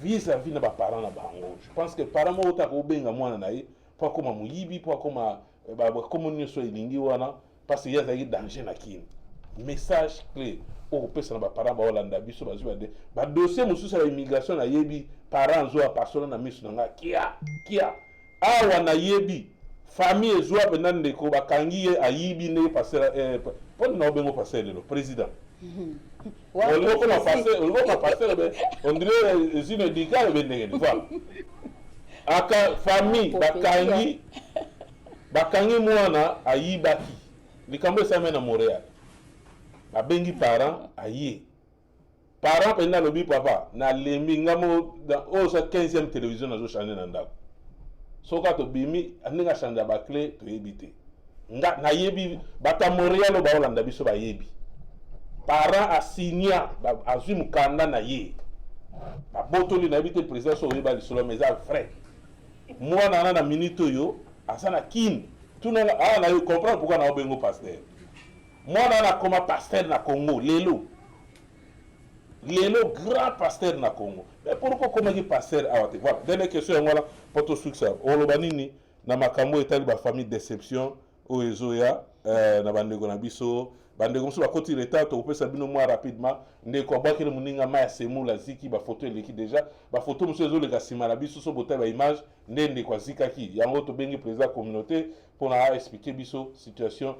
vis-à-vis na ba parents na bango. Je pense que parents mo ta ko benga mwana na ye pas comme muyibi pas comme ba comme nyoso ilingi wana parce que yaza yi danger na kini message clé o pesa na ba parents ba Holanda biso ba zuba de ba dossier mususu la immigration na yebi parents zo passer na misu na kia awa na yebi famille zo apena ndeko bakangi ye ayibi ne passer pon na obengo passer le président on va passer on dirait une médicale benenge voilà aka famille bakangi mwana ayibaki likambo sa mena Montréal babengi parents aye parents pena lobi papa na lembi ngamo dans sa 15e télévision nazo changer na ndako soka to bimi aninga changer ba clé to yebite nga na yebi bata Montréal ba Holanda biso ba yebi parent asigna azwi mukanda na ye babotoli na yebi te président so oyeba lisolo mais eza vrai mwana ana na minute oyo aza na kini tuna na yo comprendre pourquoi na obengo pasteur mwana ana koma pasteur na Congo lelo grand pasteur na Congo mais pourquoi komaki pasteur awate voilà dernière question yango wana poto succès oloba nini na makambo etali ba famille déception o ezoya na bandeko na biso bandeko mosusu bakoti leta tokopesa bino mwa rapidement ndeko abwakeli moninga mai ya semula ziki bafoto eleki déjà bafoto mosusu ezoleka nsima na biso so botali baimage nde ndeko azikaki yango tobengi président communauté mpona aexplike biso situation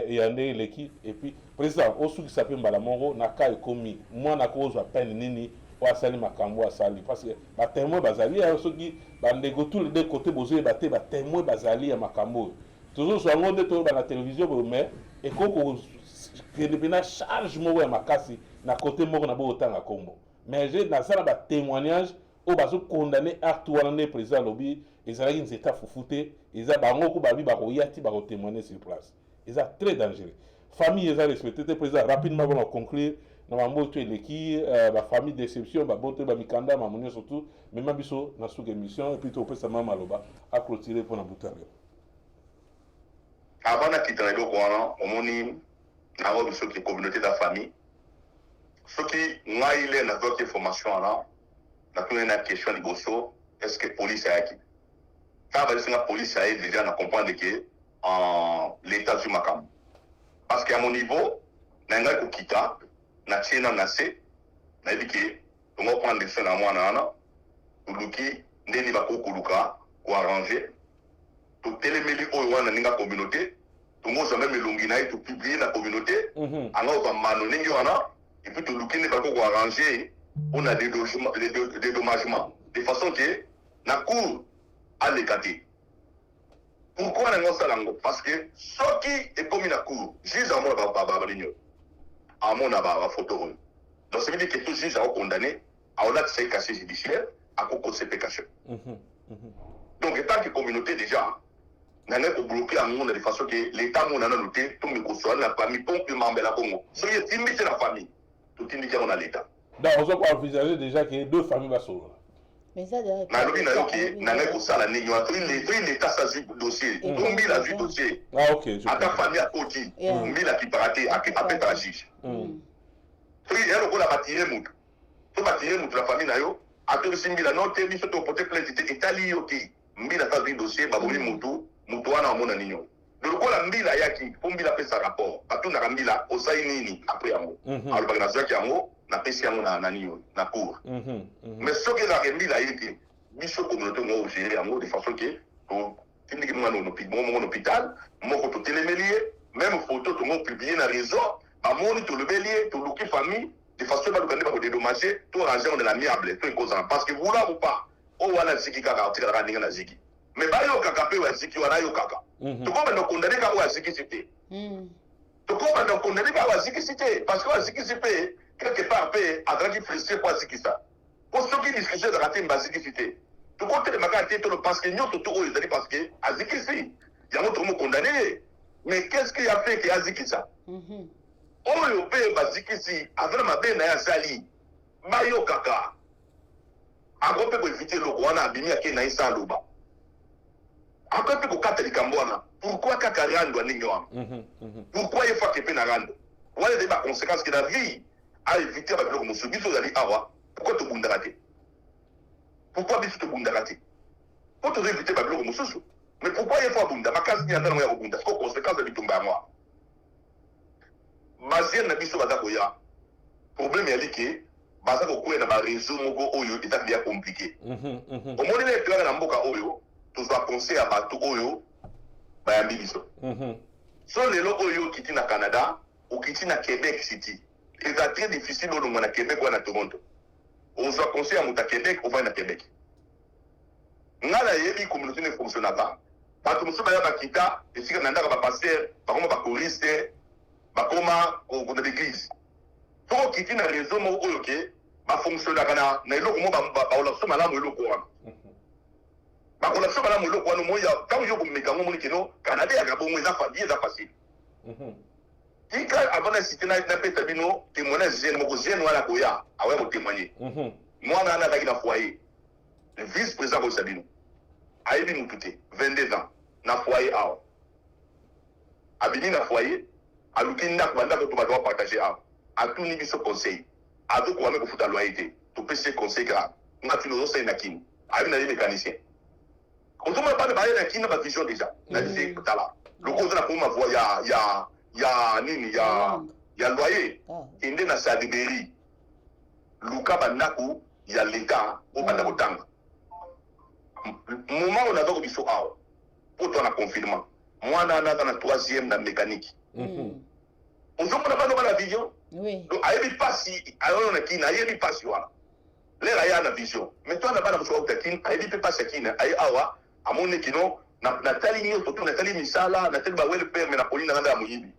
ya nde eleki epuis président osukisa mpe mbala moko na ka ekomi mwana kozwa pene nini oyo asali makambo asali parce que batémoin bazali ya soki bandeko tous les deux côté bozoyeba te batémoin bazali ya makambo oyo tozozwa yango nde toyoba na télévision mais ekoko pena charge moko ya makasi na côté moko na botanga kombo mais je nazala ba témoignage o bazo condamner acte wana ne président lobi ezalaki nzeta fufu te eza bango ko babi bakoya ti bako témoigner sur place eza très dangereux famille eza respecté te président rapidement pour conclure na mambo to eleki ba famille déception ba boto ba mikanda ma monyo surtout même biso na sous émission et puis to pesa mama loba à clôturer pour na butare avant na kitana loko wana omoni na obi so ki communauté da famille so ki ngai le na doki formation wana na tuna na question liboso est-ce que police a qui ça va dire police a déjà na comprendre que en l'état du makam parce qu'à mon niveau na ngai ko kita na chena na se na diki on va prendre des choses à moi na uluki ndeni ba ko kuluka ko arranger to telemeli oyo wana ninga communauté tout le monde jamais melongi na to publier la communauté alors va manoningi wana et puis to lukine ba ko arranger on a des dédommagements de façon que na cour à l'écarter. Pourquoi na ngosa lango parce que soki est comme na cour juge à moi ba linyo à mon ba photo donc ça veut dire que tout juge a condamné à on a fait casier judiciaire à cause de pécation. Donc étant que communauté déjà nana ko bloquer en monde de façon que l'état mon nana noté tout me consoler la famille pompe membre la Congo so y timbi la famille tout indiqué on a l'état donc on va envisager déjà que deux familles va sauver mais ça d'ailleurs na lobi na yoki nana ko sala ni yo l'état ça dossier tombi la du dossier ah OK à ta famille à côté tombi la qui paraté à peut la juge oui elle ko la batirer mutu to batirer mutu la famille na yo a to simbi la note biso to porter plainte itali yoki mbila ta dossier baboni mutu wana amona ninyo lokola mbila yaki mbila pesa rapport batuna mbila osai nini après yango alobaka na zaki yango na pesa yango na ninyo na cour mais ce que la mbila yiki biso communauté ngo gérer yango de façon que to tindiki mwana no hôpital moko to télémélier même photo to ngo publier na réseau amoni to lebelier to luki famille de façon ba lukande ba ko dédommager to arranger de l'amiable to cause parce que vous là ou pas o wana ziki kaka article ra ninga na ziki mais ba yo kaka pe wa ziki wana yo kaka to ko ba condamner ka wa ziki cité to ko ba condamner ka wa ziki cité parce que wa ziki cité quelque part pe adraki frustré kwa ziki ça pour ceux qui discutent de rater ba ziki cité to ko te maka te to parce que nyoto to o ezali parce que aziki si ya moto mo condamné mais qu'est-ce qu'il a fait que aziki ça oyo pe ba ziki si avana mabe na ya sali ba yo kaka ako pe ko éviter loko wana abimi ake na isa loba ako pe ko katali kambwana pourquoi kaka rando ninyo wana pourquoi il faut que pe na rando wala de ba conséquences que la vie a éviter ba loko musubi so dali awa pourquoi to bundaka te pourquoi biso to bundaka te pour te éviter ba loko mususu mais pourquoi il faut bunda makasi ya ndana ya bunda ko conséquences de bitumba moi basien na biso baza koya problème ya liki baza kokuya na ba réseau moko oyo eta bien compliqué omoni le plan na mboka oyo tozwa conseil à bato oyo bayambi biso so lelo oyo kiti na Canada ou kiti na Québec City c'est très difficile au na Québec ou na Toronto ozwa conseil à muta Québec ou va na Québec ngala yebi communauté ne fonctionne pas bato mosusu baya bakita esika na ndaka ba pasteur bakoma ba choriste bakoma ko na l'église to kiti na réseau mo oyo ke ba fonctionne kana na eloko mo ba ola so malamu eloko wana ba ola so malamu eloko wana mo ya quand yo ko meka mo ni kino Canada ya gabongo eza facile Tika avant de citer na petabino témoignage jeune moko jeune wala koya awe ko témoigner. Moi na na na foyer. Le vice-président ko sabino. Ayebi mutute 22 ans na foyer aw. Abini na foyer, aluki ndak banda ko to ba partager aw. Atuni biso conseil. Ado ko ame ko futa loyauté. To pese conseil ka. Ngati no so na kin. Abi na mécanicien. On ne parle pas de qui n'a pas vision déjà. La disait là. Le cause de la pour ma voix, il y a loyer. Il y a sa libérie. Luka Bandaku, il y a l'État au Bandakotang. Moment où on a donc mis sur A. Pour ton confinement. Moi, on a dans la troisième dans la mécanique. On ne parle pas de la vision. Oui. Donc, il n'y a pas si. Alors, on a qui n'a pas si. Les rayons la vision. Mais toi, on n'a pas de choix de qui. Il n'y a pas si qui n'a pas. À mon équino, Nathalie Nyo, surtout Nathalie Misala, Nathalie Bawel Père, mais Napoléon Nanda Mouyibi.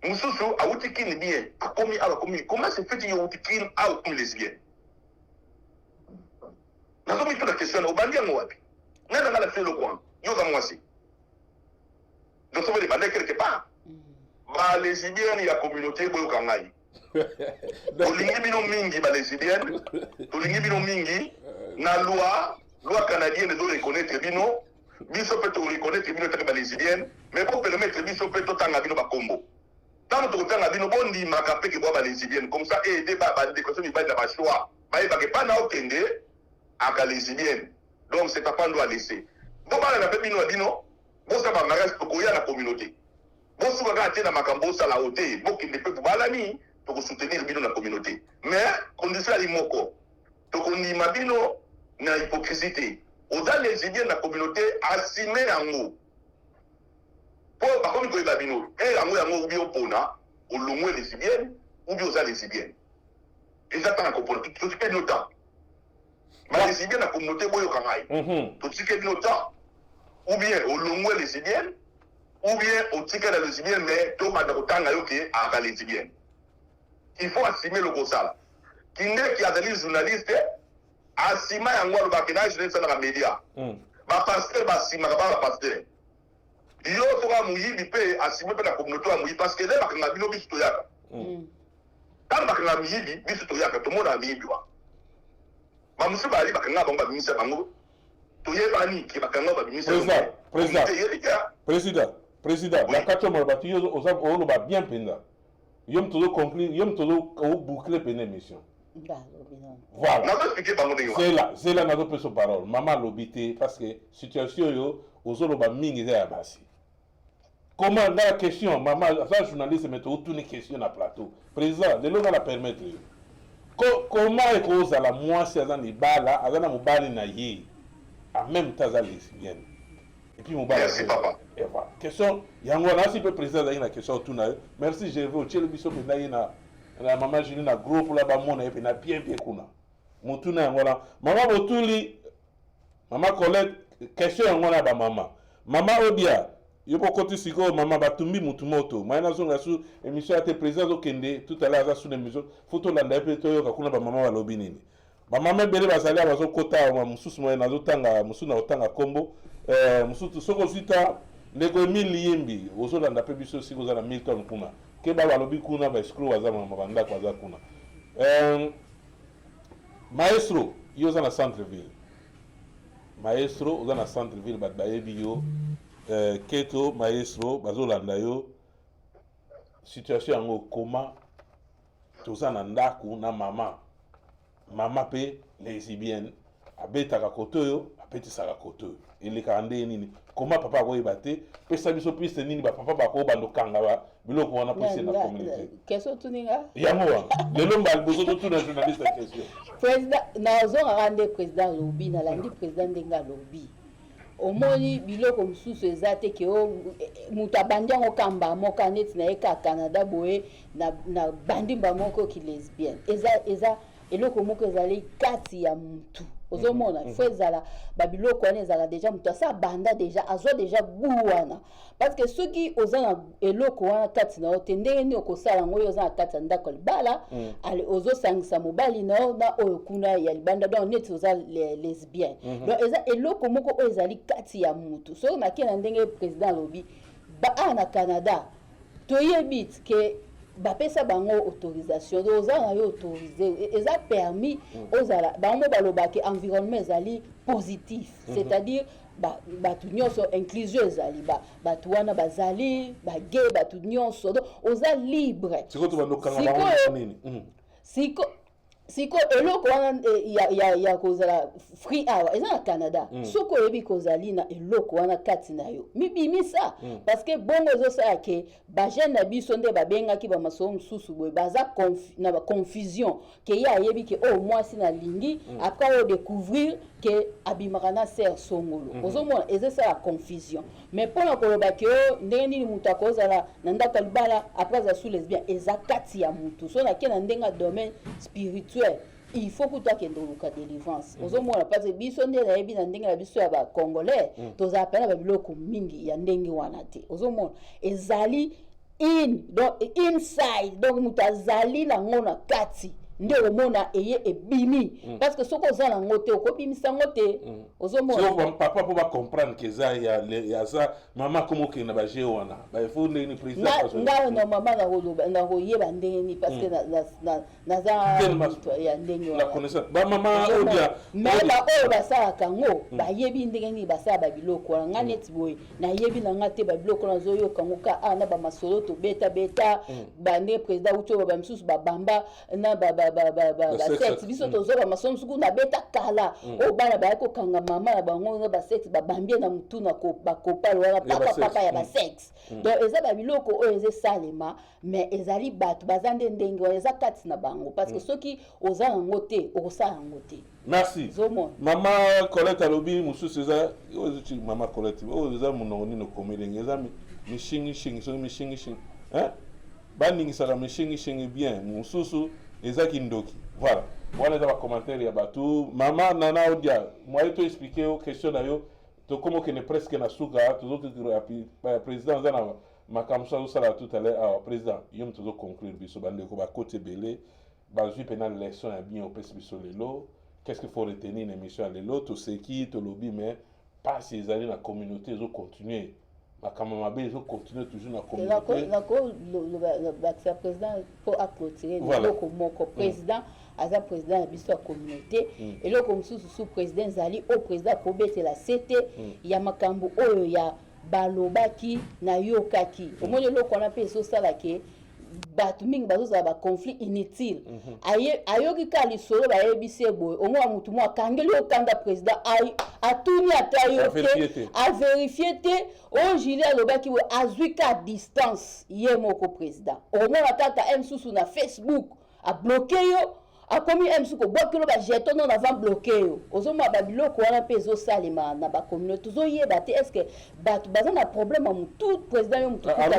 Moussoussou, a Outikin bien, a commis à la commune. Comment se fait qu'il y a Outikin à Outikin lesbien? Nous avons mis toute la question au Bandia Mouabi. Nous avons fait le coin. Nous avons aussi. Nous sommes demandé quelque part. Les lesbiennes, il y a communauté, il y a communauté. Tolingi bino mingi ba lesbiennes, tolingi bino mingi na loi canadienne doit reconnaître bino, biso peut reconnaître bino très lesbiennes, mais pour permettre biso peut tanga bino ba combo. Tant que tanga bino bondi makape ke boba lesbiennes comme ça aider ba bande ko so mi ba na ba choix. Ba ba ke pa na okende aka lesbiennes. Donc c'est pas doit laisser. Donc ba na pe bino bino, bo sa ba mariage ko ya la communauté. Bo su ba ga tena makambo sa la hoté, bo ki ne peut pas balani pour soutenir bino la communauté. Mais condition ali moko. Donc on dit mabino na hypocrisie. Aux lesbiennes de la communauté assumer yango. Pour par contre ko babino, et yango ou bien opona, ou longwe lesbiennes ou bien aux lesbiennes. Exactement comprendre tout ce que nous temps. Mais lesbiennes de la communauté boyo kangai. Tout ce que nous temps ou bien au longwe lesbiennes ou bien au ticket de lesbiennes mais to ba tanga yo ke a lesbiennes. Il faut assumer le constat. Qui n'est qui a des journalistes, assumer un gros bakinage dans les médias. Ba pasteur, ba assumer ba pasteur. Yo sera mouillé, il peut assumer la communauté à mouiller parce que là, bakanga bino biso toyaka. Quand bakanga mouillé, biso toyaka, tout le monde a mouillé biwa. Ba musu ba ali bakanga ba bimisa bango. Toyeba ni ki bakanga ba bimisa. Président, la kato mo ba tiyo o ba bien penda. Yom todo conclure, yom todo boucler pene mission. Voilà. C'est là notre personne parole. Maman l'obité parce que situation yo ozolo ba mingi ya basi. Comment la question maman ça journaliste met autour une question na plateau. Président, de l'on va la permettre. Comment est cause à la moi c'est dans les bala, azana mobali na yi. En même temps ça lesbienne. Et puis mobali. Merci papa. Et voilà. Question, yango na si peut président na question autour na. Merci, je veux au tchelo biso na na maman Julie na groupe là ba mona et na bien kuna. Mutuna yango la. Maman Botuli, maman Colette, question yango na ba maman. Maman Obia, yo pokoti siko maman batumbi mutumoto. Maina zonga su émission à te président okende tout à l'heure za sur l'émission. Photo la ndape to yo kakuna ba maman ba lobi nini. Ba maman bele bazali abazo kota wa mususu mo na zotanga musuna otanga kombo. Mususu soko sita lego mili yembi ozolanda pe biso siko za na Milton kuna ke ba balobi kuna ba escrow waza mabanda kwa za kuna maestro yo za na centre ville maestro oza na centre ville ba bayebi yo keto maestro bazolanda yo situation yango koma toza na ndaku na mama pe lesbienne abetaka koto yo apetisaka koto yo eleka nde nini koma papa koyeba te pesa biso piste nini ba papa bako bando kanga ba biloko wana pese na communauté question tuninga yango wa lelo mbal bozo to tuna journaliste question président na zonga rande président lobi na landi président ndenga lobi omoni biloko mususu eza te ke o mutu abandi yango kamba moko neti na ye ka Canada boye na bandi mba moko ki lesbienne eza eloko moko ezali kati ya mutu ozomona fo ezala babiloko wana ezala deja mutu asa banda deja azwa deja buwana parce que soki oza na eloko wana kati na yo te ndenge nini okosala yango oyo oza na kati ya ndako libala ale ozosangisa mobali na yo na oyo kuna ya libanda donc neti oza lesbienne donc eza eloko moko oyo ezali kati ya mutu soki nake na ndenge président alobi ba na Canada toyebit ke bapesa bango autorisation oza na yo autorisé eza permis ozala bango balobaki environnement ezali positif c'est-à-dire batu nyonso inclusion ezali batu wana bazali bagay batu nyonso oza libre siko eloko wana ya kozala free hour eza na Canada soko oyebi kozali na eloko wana kati na yo mibimisa parce que bongo ezosala ke bajeune na biso nde babengaki bamasomo mosusu boye baza na confusion ke ye ayebi ke mwasi na lingi après odécouvrir ke abimaka na ser songolo ozomona ezosala confusion mais mpona koloba ke ndenge nini moto akozala na ndako ya libala après aza sous lesbien eza kati ya motu so nake na ndenge ya domaine spirituel il faut que tu aies une délivrance. Ozomona parce que biso nde na yebi na ndenge na biso ya ba congolais toza pena ba biloko mingi ya ndenge wana te. Ozomona ezali inside donc mutazali na ngona kati nde omona eye ebimi parce que soko za na ngote okobimisa ngote ozomona so papa po ba comprendre que za ya za mama komo ke na ba je wana ba faut ndeni président nga na mama na koloba na koyeba ndeni parce que na za ya ndenge la connaissance ba mama odia mais ba o ba sa kango ba yebi ndenge ni ba sa ba biloko nga neti boy na yebi na ngate ba biloko na zo yo kango ka ana ba masolo to beta ba ne président uto ba msusu ba bamba na ba sexe biso tozoba masomo suku na beta kala o bana ba ko kanga mama na bango na ba sexe ba bambie na mutu na ko ba kopal wala papa ya ba sexe donc eza ba biloko o eze salema mais ezali batu bazande ndenge eza kati na bango parce que soki oza na ngote okosala ngote. Merci mama Colette alobi mususu eza ozo mama Colette o eza munoni no komelenge eza mishingi so mishingi hein baningi sala mishingi bien mususu ezaki ndoki voilà wana eza ba commentaire ya batu mama nana odia moi to expliquer aux questions na yo to comme que ne presque na suka to autres président za na makamsa zo sala tout à l'heure président yom to conclure biso bande ko ba côté belé ba ju penal leçon ya bien au pes biso lelo qu'est-ce qu'il faut retenir une émission lelo to ce qui to lobby mais pas ces années la communauté zo continuer makamama be zo continuer toujours na communauté le président pour accrocher le moko président aza président ya biso ya communauté eloko mosusu sous président zali au président kobetela sete ya makambo oyo ya balobaki na yokaki omoni eloko wana mpe ezosala ke bato mingi bazozala ba conflit inutile ayoki ka lisolo bayebisi boye omona mutu mo akangeli okanga président atuni ata yo te avérifie te oyo Julie alobaki boye azwi ka distance ye moko président omona kaka msusu na Facebook abloke yo akomi msuko bokelo ba jeton non avant bloquer yo ozoma ba biloko wana pe zo salima na ba communauté zo yeba te est-ce que bato baza na problème mu tout président yo mutu kana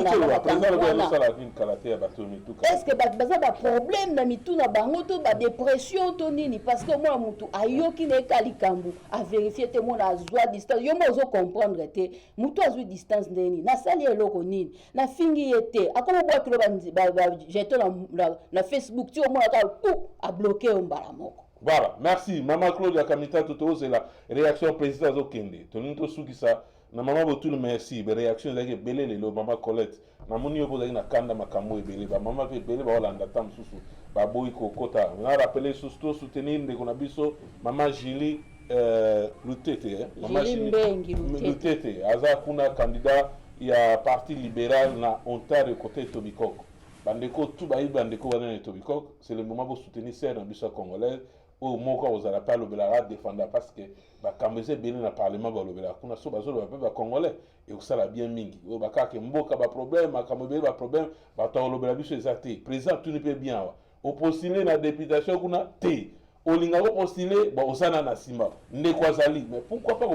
est-ce que bato baza ba problème na mitu na bango to ba dépression to nini parce que moi mutu ayoki na ekali kambu a vérifier te mona azwa distance yo mo zo comprendre te mutu azwi distance ndeni na sali eloko nini na fingi yete akomo bokelo ba jeton na Facebook ti o mona ka bloqué au mbaramoko. Voilà, merci. Maman Claudia Kamita Toto, c'est la réaction président Zokende. Tonito Soukisa, na maman Botou, merci. La réaction de Belé, le maman Colette. Maman Niobo, na Kanda Makamo et Belé. Maman fait Belé, Holanda Tam Soussou. Baboïko Kota. On a rappelé Sousto, soutenir de Konabiso, maman Gili Lutete. Maman Gili Lutete. Aza Kuna, candidat, il y a parti libéral na Ontario côté Tobikoko. Bandeko tout baï bandeko wana Tobikok c'est le moment pour soutenir ces ambitions congolaises au moko ozala pas le belara défendre parce que ba kambeze bene na parlement ba le belara kuna so bazo le peuple congolais et osala bien mingi o baka ke mboka ba problème akambe ba problème ba to le belara biso ezati président tout ne peut bien au postuler na députation kuna té olinga ko postuler ba osana na simba ndeko azali mais pourquoi pas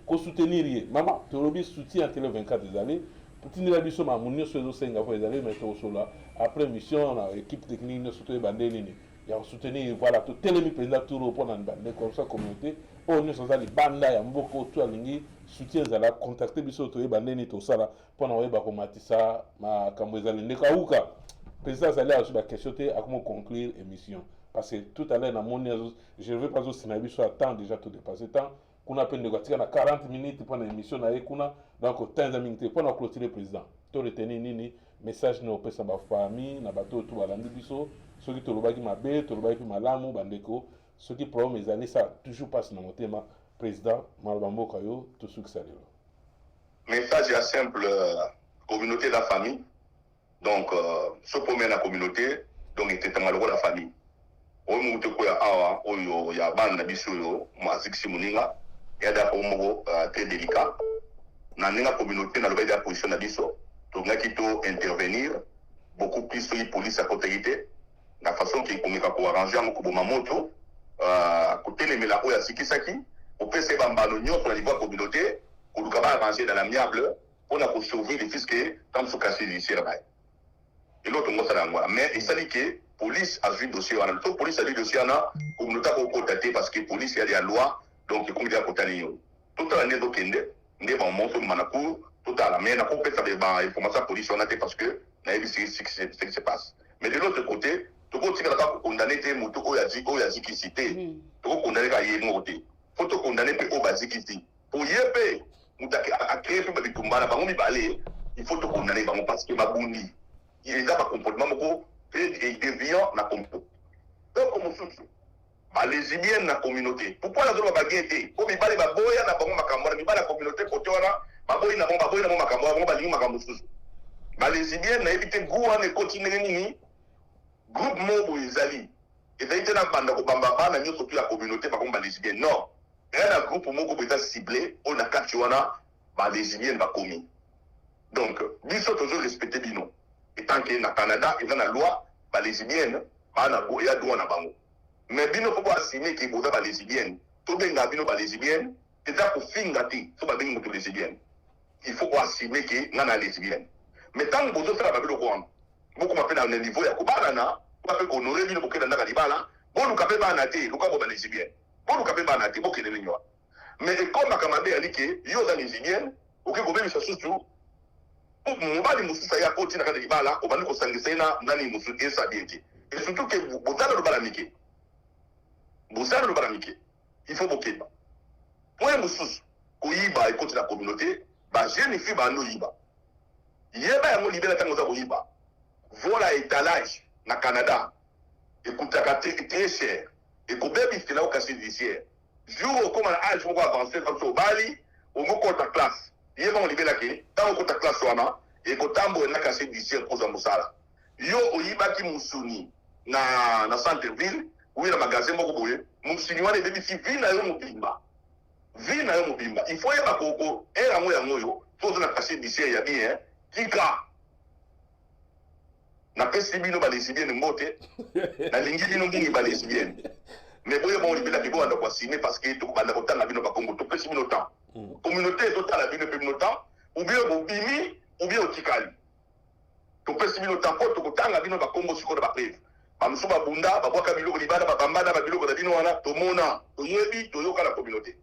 ko soutenir ye maman to lobi soutien télé 24 des années petit la biso ma munio so senga fo ezali mais to sola après mission na équipe technique ne soutenir bande nini ya soutenir voilà tout télémi président tout pour na bande comme ça communauté on ne sans ali banda ya mboko tout alingi soutien za la contacter biso to bande nini to sala pour na weba ko matisa ma kambo ezali ndeka uka président zali a ba question te à comment conclure émission parce que tout à l'heure na moni je veux pas au sinabi soit temps déjà tout dépassé temps kuna peine de na 40 minutes pour l'émission na kuna donc 15 minutes pour na clôturer président to retenir nini message na opesa ba famille na bato to balandi biso soki tolobaki mabe tolobaki malamu bandeko soki problème ezali ça toujours passe na motema président maloba mboka yo tosukisa lelo. Message est simple, communauté de la famille. Donc, ce premier la communauté, donc c'était malheureux la famille. Au moment où il y a ban na biso yo, mazik simuninga, il y a des très délicat. Dans la communauté, dans la position na biso, donc là qui doit intervenir beaucoup plus sur la police à côté, la façon qui est pour arranger un coup de moto, côté les méla ou ya sikisaki, au PC bambalonio sur la niveau communauté. Pour nous avancer dans l'amiable, on a pour sauver les fils qui sont sous cassé du là. Et l'autre mot, c'est là. Mais il s'agit que la police a vu le dossier. La police a vu le dossier, la communauté a contacté parce que la police a des lois, donc il y a des contactés. Toute l'année, donc, il y a des monstres de Manakou, toute la mais on a compris ça des informations police parce que on a vu ce qui se passe. Mais de l'autre côté, tout le monde qui a condamné des motos, il y a dit qui cité. Tout le monde condamné à y aller. Il faut condamner au basique ici. Pour y aller, à créer plus de combat, il faut te condamner parce que ma bouni, il a un comportement et déviant dans la communauté. Donc, comme on les Libyens dans la communauté. Pourquoi la zone va gagner? Pour me parler de boya na bango makambo, me parler la communauté côté wana, baboy na makambo, bango balingi makambo susu. Les Libyens na évité goût ne continuer nini? Groupe mobo ezali. Et ça été na banda ko bamba na nyo surtout la communauté par contre les Libyens. Non. Il y a un groupe qui est ciblé, on a quatre les Libyens va commis. Donc, nous sommes toujours respectés Bino. Et tant qu'il y a au Canada, il y a une loi, les Libyens, il y a droit à Bango. Mais Bino, il faut pas assumer qu'il y a les Libyens. Tout le monde les Libyens, c'est ça pour finir les Libyens. Il faut pas assumer qu'il y a les Libyens. Mais tant que vous avez fait la Babylone, beaucoup m'appellent dans le niveau, il y a Kobarana, vous avez honoré Bino pour que dans Kalibala, vous avez fait un athée, vous avez fait les Libyens. Mais comme ma camarade a dit que yo dans les Libyens, ou que vous avez mis ça surtout, pour mobali mususa ya koti na kadali bala, on va nous concentrer na nani musu et sa bienti. Et surtout que vous avez le balamike. Vous avez le balamike. Il faut boquer. Pour les musus, koyiba et contre la communauté, bah jeune fille bah no yiba. Yeba ya mo libérer tango za koyiba. Voilà étalage na Canada. Écoute, très cher. Et qu'on bébé c'est là au casse judiciaire. Jour comme un âge on va avancer comme ça au Bali, on va compte la classe. Il y a un libé là qui, tant on compte la classe wana, et qu'on tambo na casse judiciaire pour Zamusala. Yo oyiba ki musuni na centre-ville, où il y a un magasin moko boye, musuni wana bébé si vie na yo mobimba. Vie na yo mobimba. Il faut y avoir koko, era mo ya moyo, faut na casse judiciaire ya bien, kika. Na pesi bino ba lesbienne mbote, na lingi bino ngingi ba lesbienne. Mais boye bon libela bibo anda kwa signer parce que to banda ko tanga bino ba Congo to pesi bino temps. Communauté to tala bino pe bino temps, ou bien bo bimi, ou bien otikali. To pesi bino temps ko to tanga bino ba Congo siko ba preuve. Ba msuba bunda ba bwaka biloko libala ba bambana ba biloko da bino wana to mona, to yebi to yoka la communauté.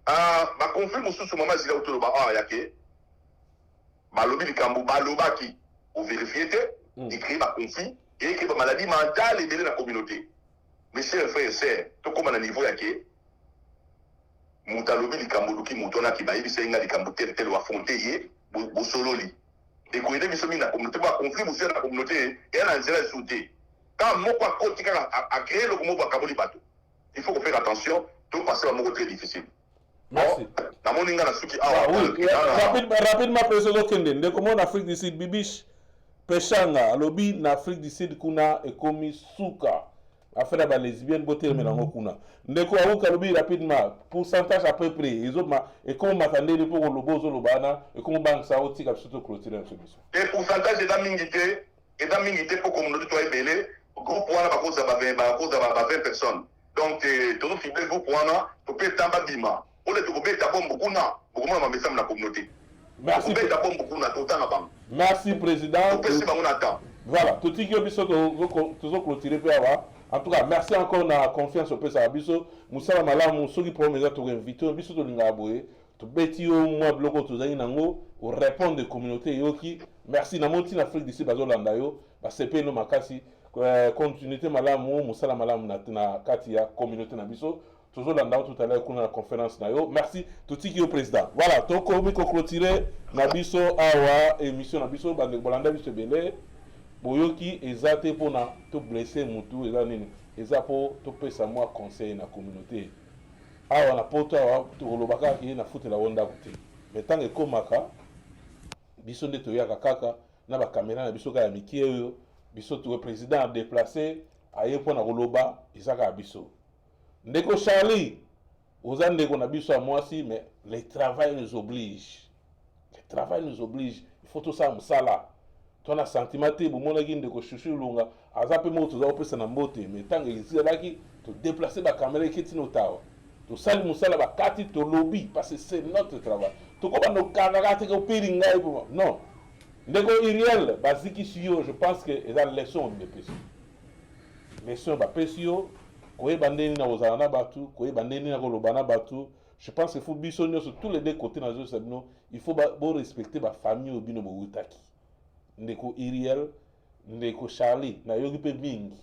Ba conflit mususu mama zila utolo ba yake. Ba lobi likambo ba lobaki. Pour vérifier, il crée un conflit et il crée une maladie mentale et de la communauté. Mes chers frères et sœurs, tout comme à un niveau, il y a que Moutalobi, les Kambouluki, Moutona, qui m'a dit que c'est un Kamboulé, tel ou affronté, Bossololi. Et quand il est mis dans la communauté, il y a un conflit dans la communauté et un zéro sauté. Quand mon côté a créé le mot Kaboli Bato, il faut faire attention, tout passer à un moment très difficile. Merci. Rapidement, président Kende, comment en Afrique du Sud, Bibiche, Peshanga, lobby en Afrique du Sud, kuna et commis souka, affaire la lesbienne, beauté, mais dans kuna. Ndeko aouka lobby rapidement, pourcentage à peu près, et comment m'attendez pour le bozo lobana, et comment banque ça aussi, qui a surtout clôturé la solution. Et pourcentage est d'amingité pour communauté toi et belé, groupe wana, à cause de 20 personnes. Donc, tout le ciblé groupe wana, tu peux t'embarquer bima. Merci. Merci, président. Voilà, tout ce qui est toujours clôturé. En tout cas, merci encore de la confiance au PSA. Moussa Malam, ceux qui promettent de vous inviter, biso to lingaboué, to beti yo moi bloco to zani nango, au répondre des communautés yoki. Merci na moti na Afrique d'ici bazolanda yo, ba CP no makasi continuité Malam Moussa Malam na kati ya communauté na biso. toujours là tout à l'heure qu'on a la conférence na yo. Merci tout qui au président. Voilà, donc comme ko clôturer na biso awa émission na biso bande bolanda biso belé boyoki ezate pona to blesser mutu eza nini eza po to pesa moi conseil na communauté awa na poto awa to lobaka ki na futela wonda kuti mais tant que komaka biso nde toyaka kaka na ba caméra na biso ka ya mikie oyo biso to président déplacé aye pona koloba ezaka biso ndeko Charlie oza ndeko na biso à moi si mais le travail nous oblige il faut tout ça musala tona sentiment te bomona ki ndeko Chouchou Lunga aza pe mo to za opesa na mbote mais tant que ezalaki to déplacer ba caméra ki tino tawa to sali musala ba kati to lobby parce que c'est notre travail to ko bando kanaka te ko piringa ipo non ndeko Iriel baziki siyo je pense que eza leçon de pesi leçon ba pesio koyeba ndeni na ozala na batu koyeba ndeni na koloba na batu je pense que faut biso nyonso tous les deux côtés na zo sabino il faut bo respecter ba famille obino bo utaki ndeko Iriel ndeko Charlie na yogi pe mingi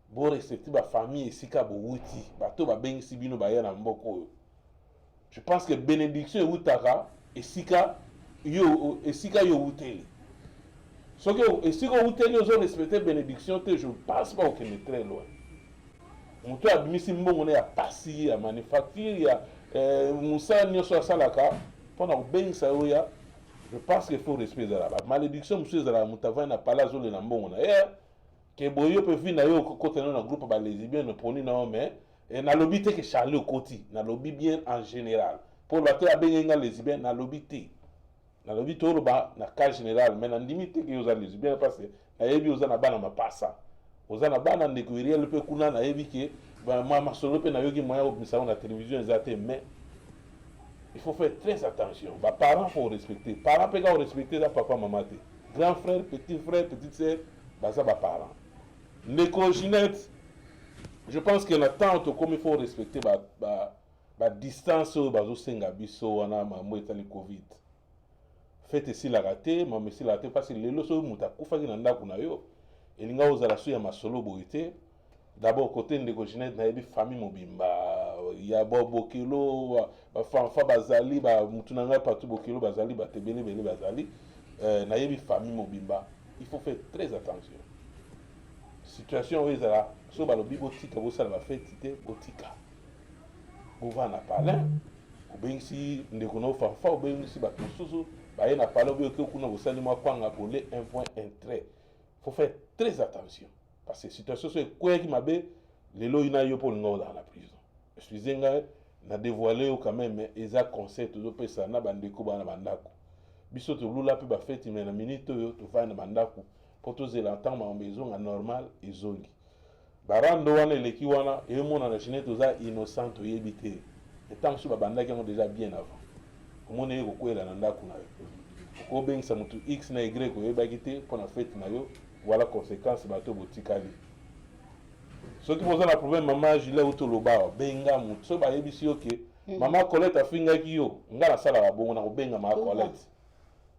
bo respecter ba famille esika bo wuti bato ba bengisi bino ba ya na mboko oyo je pense que bénédiction utaka esika yo uteli soki esika uteli ozo respecter bénédiction te je pense pas que est très loin mutu abimisi mbongo na ya pasi ya manufacture ya musala nyonso asalaka mpona kobengisa oya je pense qu'il faut respect ezala ba malédiction mosusu ezalaka mutu avandi na pala azolela mbongo na ye ke boye yo mpe vi na yo okotana na groupe balésibien poni na yo mais nalobi te ke Charlie okoti nalobi bien en général mpo bato abenge nga lésibien nalobi te nalobi te oloba na cas général mais nandimi te ke oza lésibien parce que nayebi oza na bana mapasa oza na bana ndeko Iriel mpe kuna nayebi ke masolo mpe nayoki moya obimisa na télévision eza te mais il faut faire très attention ba parents faut respecter parents mpe ka respecter za papa mama te grand frère petite sœur baza ba parents ndeko Ginette je pense que na temps comme il faut respecter ba distance oyo bazosenga biso wana mamo etali covid fete esilaka te mama esilaka te parce que lelo soki moto akufaki na ndako na yo elinga ozala so ya masolo boye te d'abord côté ndeko Ginette nayebi famille mobimba ya bokelo bafanfa bazali mutu na ngai patu bokelo bazali batebelebele bazali nayebi famille mobimba il faut faire très attention situation oyo ezala so balobi botika bosala bafeti te botika bova na palin obengisi ndeko na ofanfa obengisi bato mosusu baye na palin obeyoki okuna bosali mwa kwanga pole un point un trait faut faire très attention parce que situation so ekweyaki mabe lelo ina yo mpo olinga ozala na prison excuse ngai na dévoile yo quand même eza conseil tozopesa na bandeko bana bandako biso tolula mpe bafeti me na minute oyo tovandi na bandako mpo tozela ntango makambo ezonga normal ezongi barando wana eleki wana eyomona na Ginette toza innocent oyebi te ntango so babandaki yango déjà bien avant omona ye kokwela na ndako na yo okobengisa motu x na y oyebaki te mpo na fete na yo voilà conséquence bato botikali soki boza na problème mama Julie utoloba benga motu so bayebisi yo ke mama Colette afingaki yo nga nasalaka bongo na kobenga mama Colette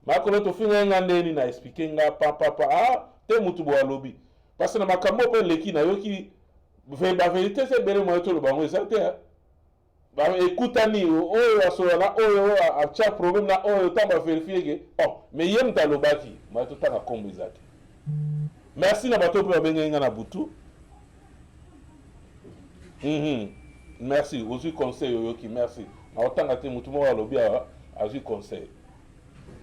mama Colette ofinga nga ndeni na expliquer nga papa te motu bo alobi parce que na makambo mpe leki na yoki vérité c'est bele moyo toloba ngo eza te ekutani oyo asolana oyo atia problème na oyo ntango avérifie ke mais ye moto alobaki moyo totanga kombo eza te merci na bato mpe babengeli nga na butu merci ozwi conseil oyoki merci na otanga te motu moko alobi azwi conseil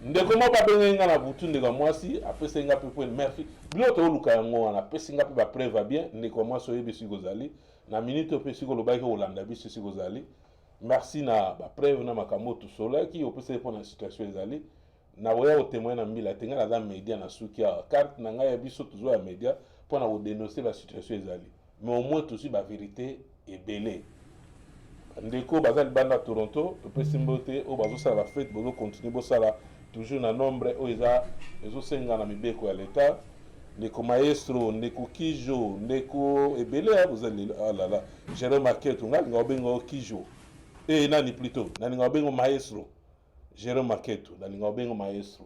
ndeko moko babengeli nga na butu ndeko mwasi apeseli nga mpe po merci bilo tooluka yango wana apesi nga mpe bapreuve bien ndeko mwasi oyebi soki kozali na minute mpe soki olobaki kolanda biso soki kozali merci na bapreuve na makambo tosolaki opeseli mpo na situation ezali na boya kotémoin na mbila te ngai naza média na suki ya carte na ngai ya biso tozwa ya média mpo na kodénoncer basituation ezali mais au moins tozwi bavérité ebele ndeko baza libanda Toronto topesi mbo te oyo bazosala bafete bozocontinue bosala toujours na nombre oyo ezosenga na mibeko ya leta ndeko maestro ndeko Kijo ndeko ebele bozali alala Jérôme Maketo ngai linga obenga Kijo nani plutôt nalinga obenga maestro Jérôme Maketo nalinga obenga maestro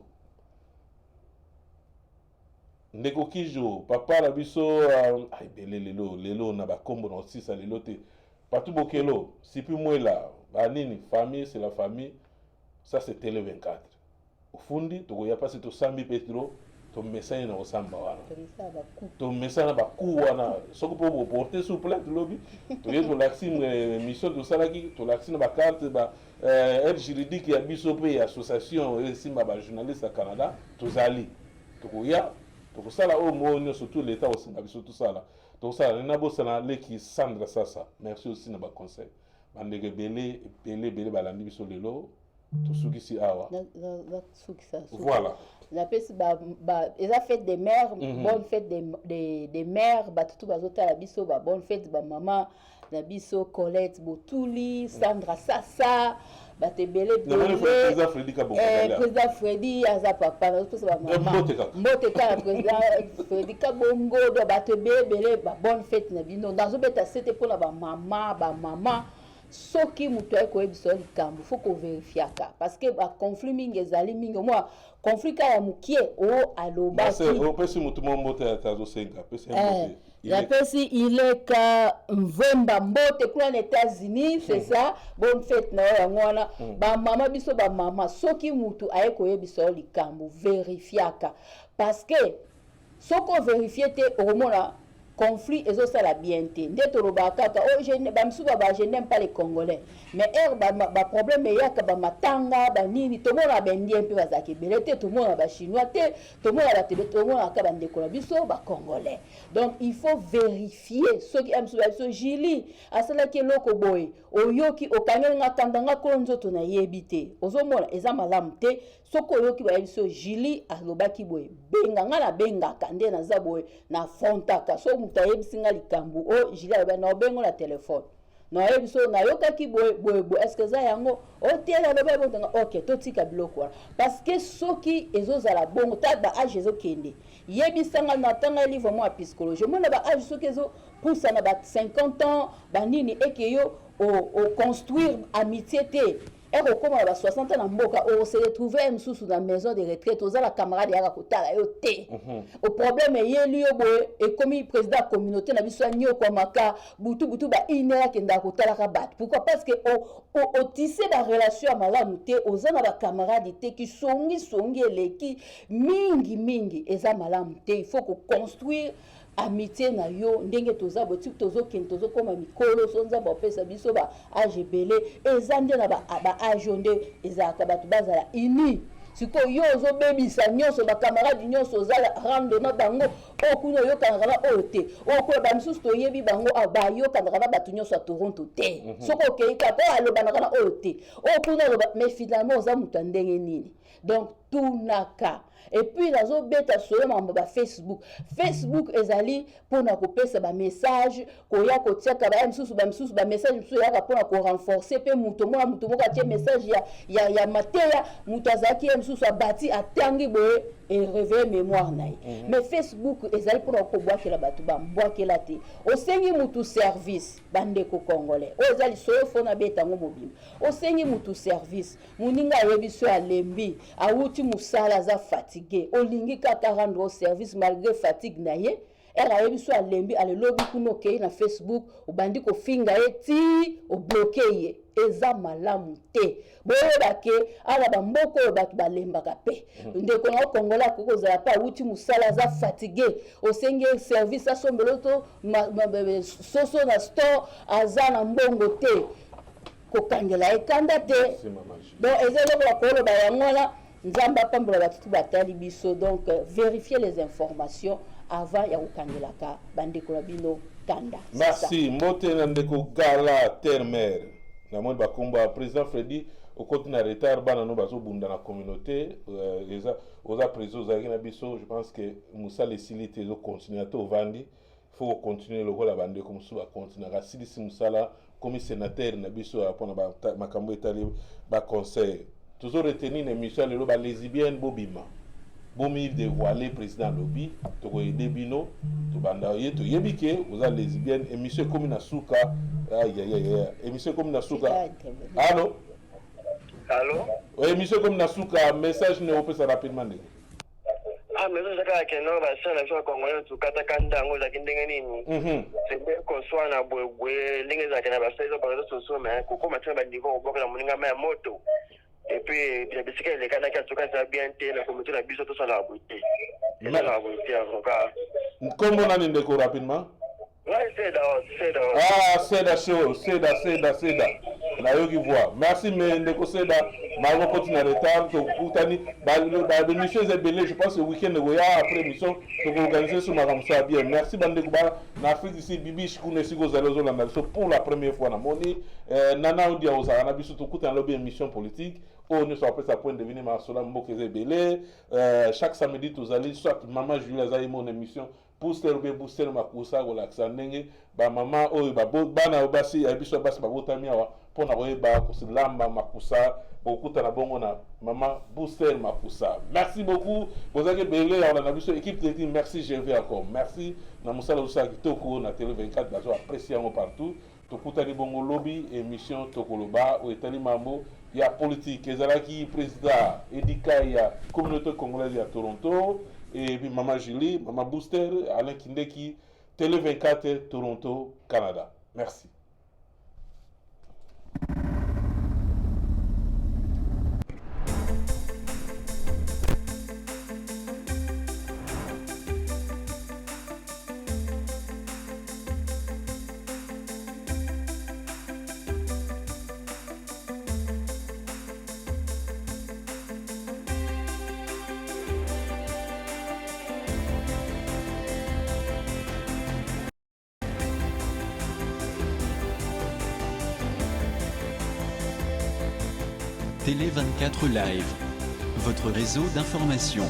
ndeko Kijo papa na biso ebele lelo na bakombo na osisa lelo te Patou Bokelo, si puis moi là, Banini, famille, c'est la famille, ça c'est Télé 24. Au fond, tu ne pas si tu sambi Petro, tu message na osamba wana. Tu message na baku wana. Ce que pour porter sur plainte lobby, tu es l'accès mission de salaki, tu l'accès na ba carte ba aide juridique ya biso pe association et simba ba journaliste au Canada, tu zali. Tu koya, tu sala au moins surtout l'état au singa biso tout ça là. Donc ça, on a besoin d'aller qui Sandra Sassa. Merci aussi na ba conseil. Bandege belé balandi biso lelo. Tout ce qui s'y a. Voilà. La peste ils a fait des mères, bonne fête des mères, tout bazota la biso, bonne fête ba maman, la biso Colette Botouli, Sandra Sassa, te belé président Freddy Kabongo. Président Freddy aza papa, ba maman. Mboteka président Freddy Kabongo, te belé bonne fête na bino. Dans beta c'était pour la ba maman. Soki mutu ko ebiso likambo faut ko vérifiaka parce que ba conflit mingi ezali mingi moi conflit ka ya mukie o aloba ki o pesi mutu mombote atazo senga pesi mbote la pesi ile ka mvemba mbote kuna les États-Unis c'est ça bonne fête na ya ngwana ba mama biso ba mama soki mutu aye ko ebiso likambo vérifiaka parce que soko vérifier te omona conflit et ça la bien té ndeto robakaka oh je n'aime pas les Congolais mais ba problème ya ka ba matanga ba nini to mona bendien pe bazaki belete to mona ba chinois te to mona ba tebe to mona ka ba ndeko biso ba Congolais donc il faut vérifier ceux qui aiment so jili asala ke loko boy oyoki okanyenga kandanga ko nzoto na yebite ozomona eza malamu te soko oyoki ba biso jili alobaki boy benga ngana benga kande na za boy na fontaka so mutayebisinga likambu o jili ba na bengo na téléphone na yebiso na yokaki boy est-ce que ça yango o tiela loba bonga OK to tika biloko parce que soki ezozala bongo ta ba age ezokende yebisanga na tanga livre moi psychologie mona ba age soki ezo poussa na ba 50 ans ba nini ekeyo o construire amitié te et comme à 60 ans na mboka on se retrouver sous la maison de retraite aux la camarade ya kotala yo te au problème yeli yo boy et comme président communauté na biso nyo kwa maka butu ba inera kenda kotala ka bat pourquoi parce que o tisser la relation malamu te aux na ba camarade te qui songi eleki mingi eza malamu te il faut ko construire amitié na yo ndenge toza boti tozo koma mikolo sonza ba pesa biso ba AGBL ezande na ba ajonde ezaka batu bazala ini siko yo zo bebisa nyonso ba camarade nyonso zala rando na bango okuno yo kangala ote okuno ba misusu to yebi bango ba yo kangala batu nyonso a Toronto te soko keika ko aloba na kana ote okuno mais finalement za mutu ndenge nini donc tunaka et puis la zo beta seulement ba Facebook ezali pona ko pesa ba message ko ya ko tia ka ba msusu ba message msusu ya ka pona ko renforcer pe mutu moka tia message ya mateya mutu azaki msusu abati atangi boye et réveiller mémoire naï mais Facebook ezali pona ko boakela batu ba boakela te osengi mutu service bande ko congolais o ezali soyo fona beta ngo mobima osengi mutu service muninga yebiso ya lembi awuti musala za fatigué olingi kaka rendre au service malgré fatigue na ye era yebiso ya lembi ale lobi kuno kei na Facebook obandi ko finga eti o bloquer ye eza malamu te boyeba ke ala ba mboko batu balembaka pe ndeko na kongola ko kozala pa awuti musala za fatigué osengi service asombeloto soso na store azana mbongo te kokangela ekanda te donc ezelo ba kolo ba yangola nzamba pambola batu batali biso donc vérifier les informations avant ya kokangelaka bandeko na bino kanda merci mbote na ndeko gala termer na moni bakomba président Freddy au côté na retard bana no bazo bunda na communauté eza oza président za na biso je pense que musa les silite zo continuer to vandi faut continuer le rôle bande comme ça continuer à silisi musala comme sénateur na biso apona ba makambo etali ba conseil toujours retenir une émission le ba lesbienne bobima bomi dévoiler président lobby to ko debino to banda yeto yebike oza lesbienne émission comme na suka émission comme na suka allô allô émission comme na suka message ne opesa rapidement ah mezo zaka keno ba sana so Congolais tukata kanda ngo za kindenge nini sebe ko swana bwe linge za kana ba sasa ba so so me ko koma tena ba niveau boka na muninga ma moto et puis bien bisika le kana ka tuka za bien te na comité na biso to sala abouti na abouti avocat comment on a ndeko rapidement Seda show, Seda. Na yogi voix. Merci Ndeko Seda. Margot continue à retard. Koutani, bah l'émission est belée. Je pense que le week-end après l'émission, tu vas organiser sur Maramsa bien. Merci Bandeko Ba. En Afrique ici, Bibi Shikoune Sigo Zalozo Landalso pour la première fois. Namoni, Nana Odia Oza, Anabiso Tokout en lobby émission politique. On ne soit pas à point de venir Marsola Mbokeze Belé. Chaque samedi, tu allez soit Maman Julia Zaï mon émission. Booster makusa relaxa ndenge ba mama oyo ba bana basi abiso basi ba botami awa pona koyeba kosilamba makusa bokuta na bongo na mama Booster makusa. Merci beaucoup bozaki belé on a biso équipe technique merci Gervais encore merci na musala usa kitoko na télé 24 bazo apprécier ngo partout tokuta ni bongo lobby émission tokoloba o etali mambo ya politique ezalaki président Edika ya communauté congolaise ya Toronto. Et puis Maman Julie, Maman Booster, Alain Kindeki, Télé 24, Toronto, Canada. Merci. Télé 24 Live, votre réseau d'information.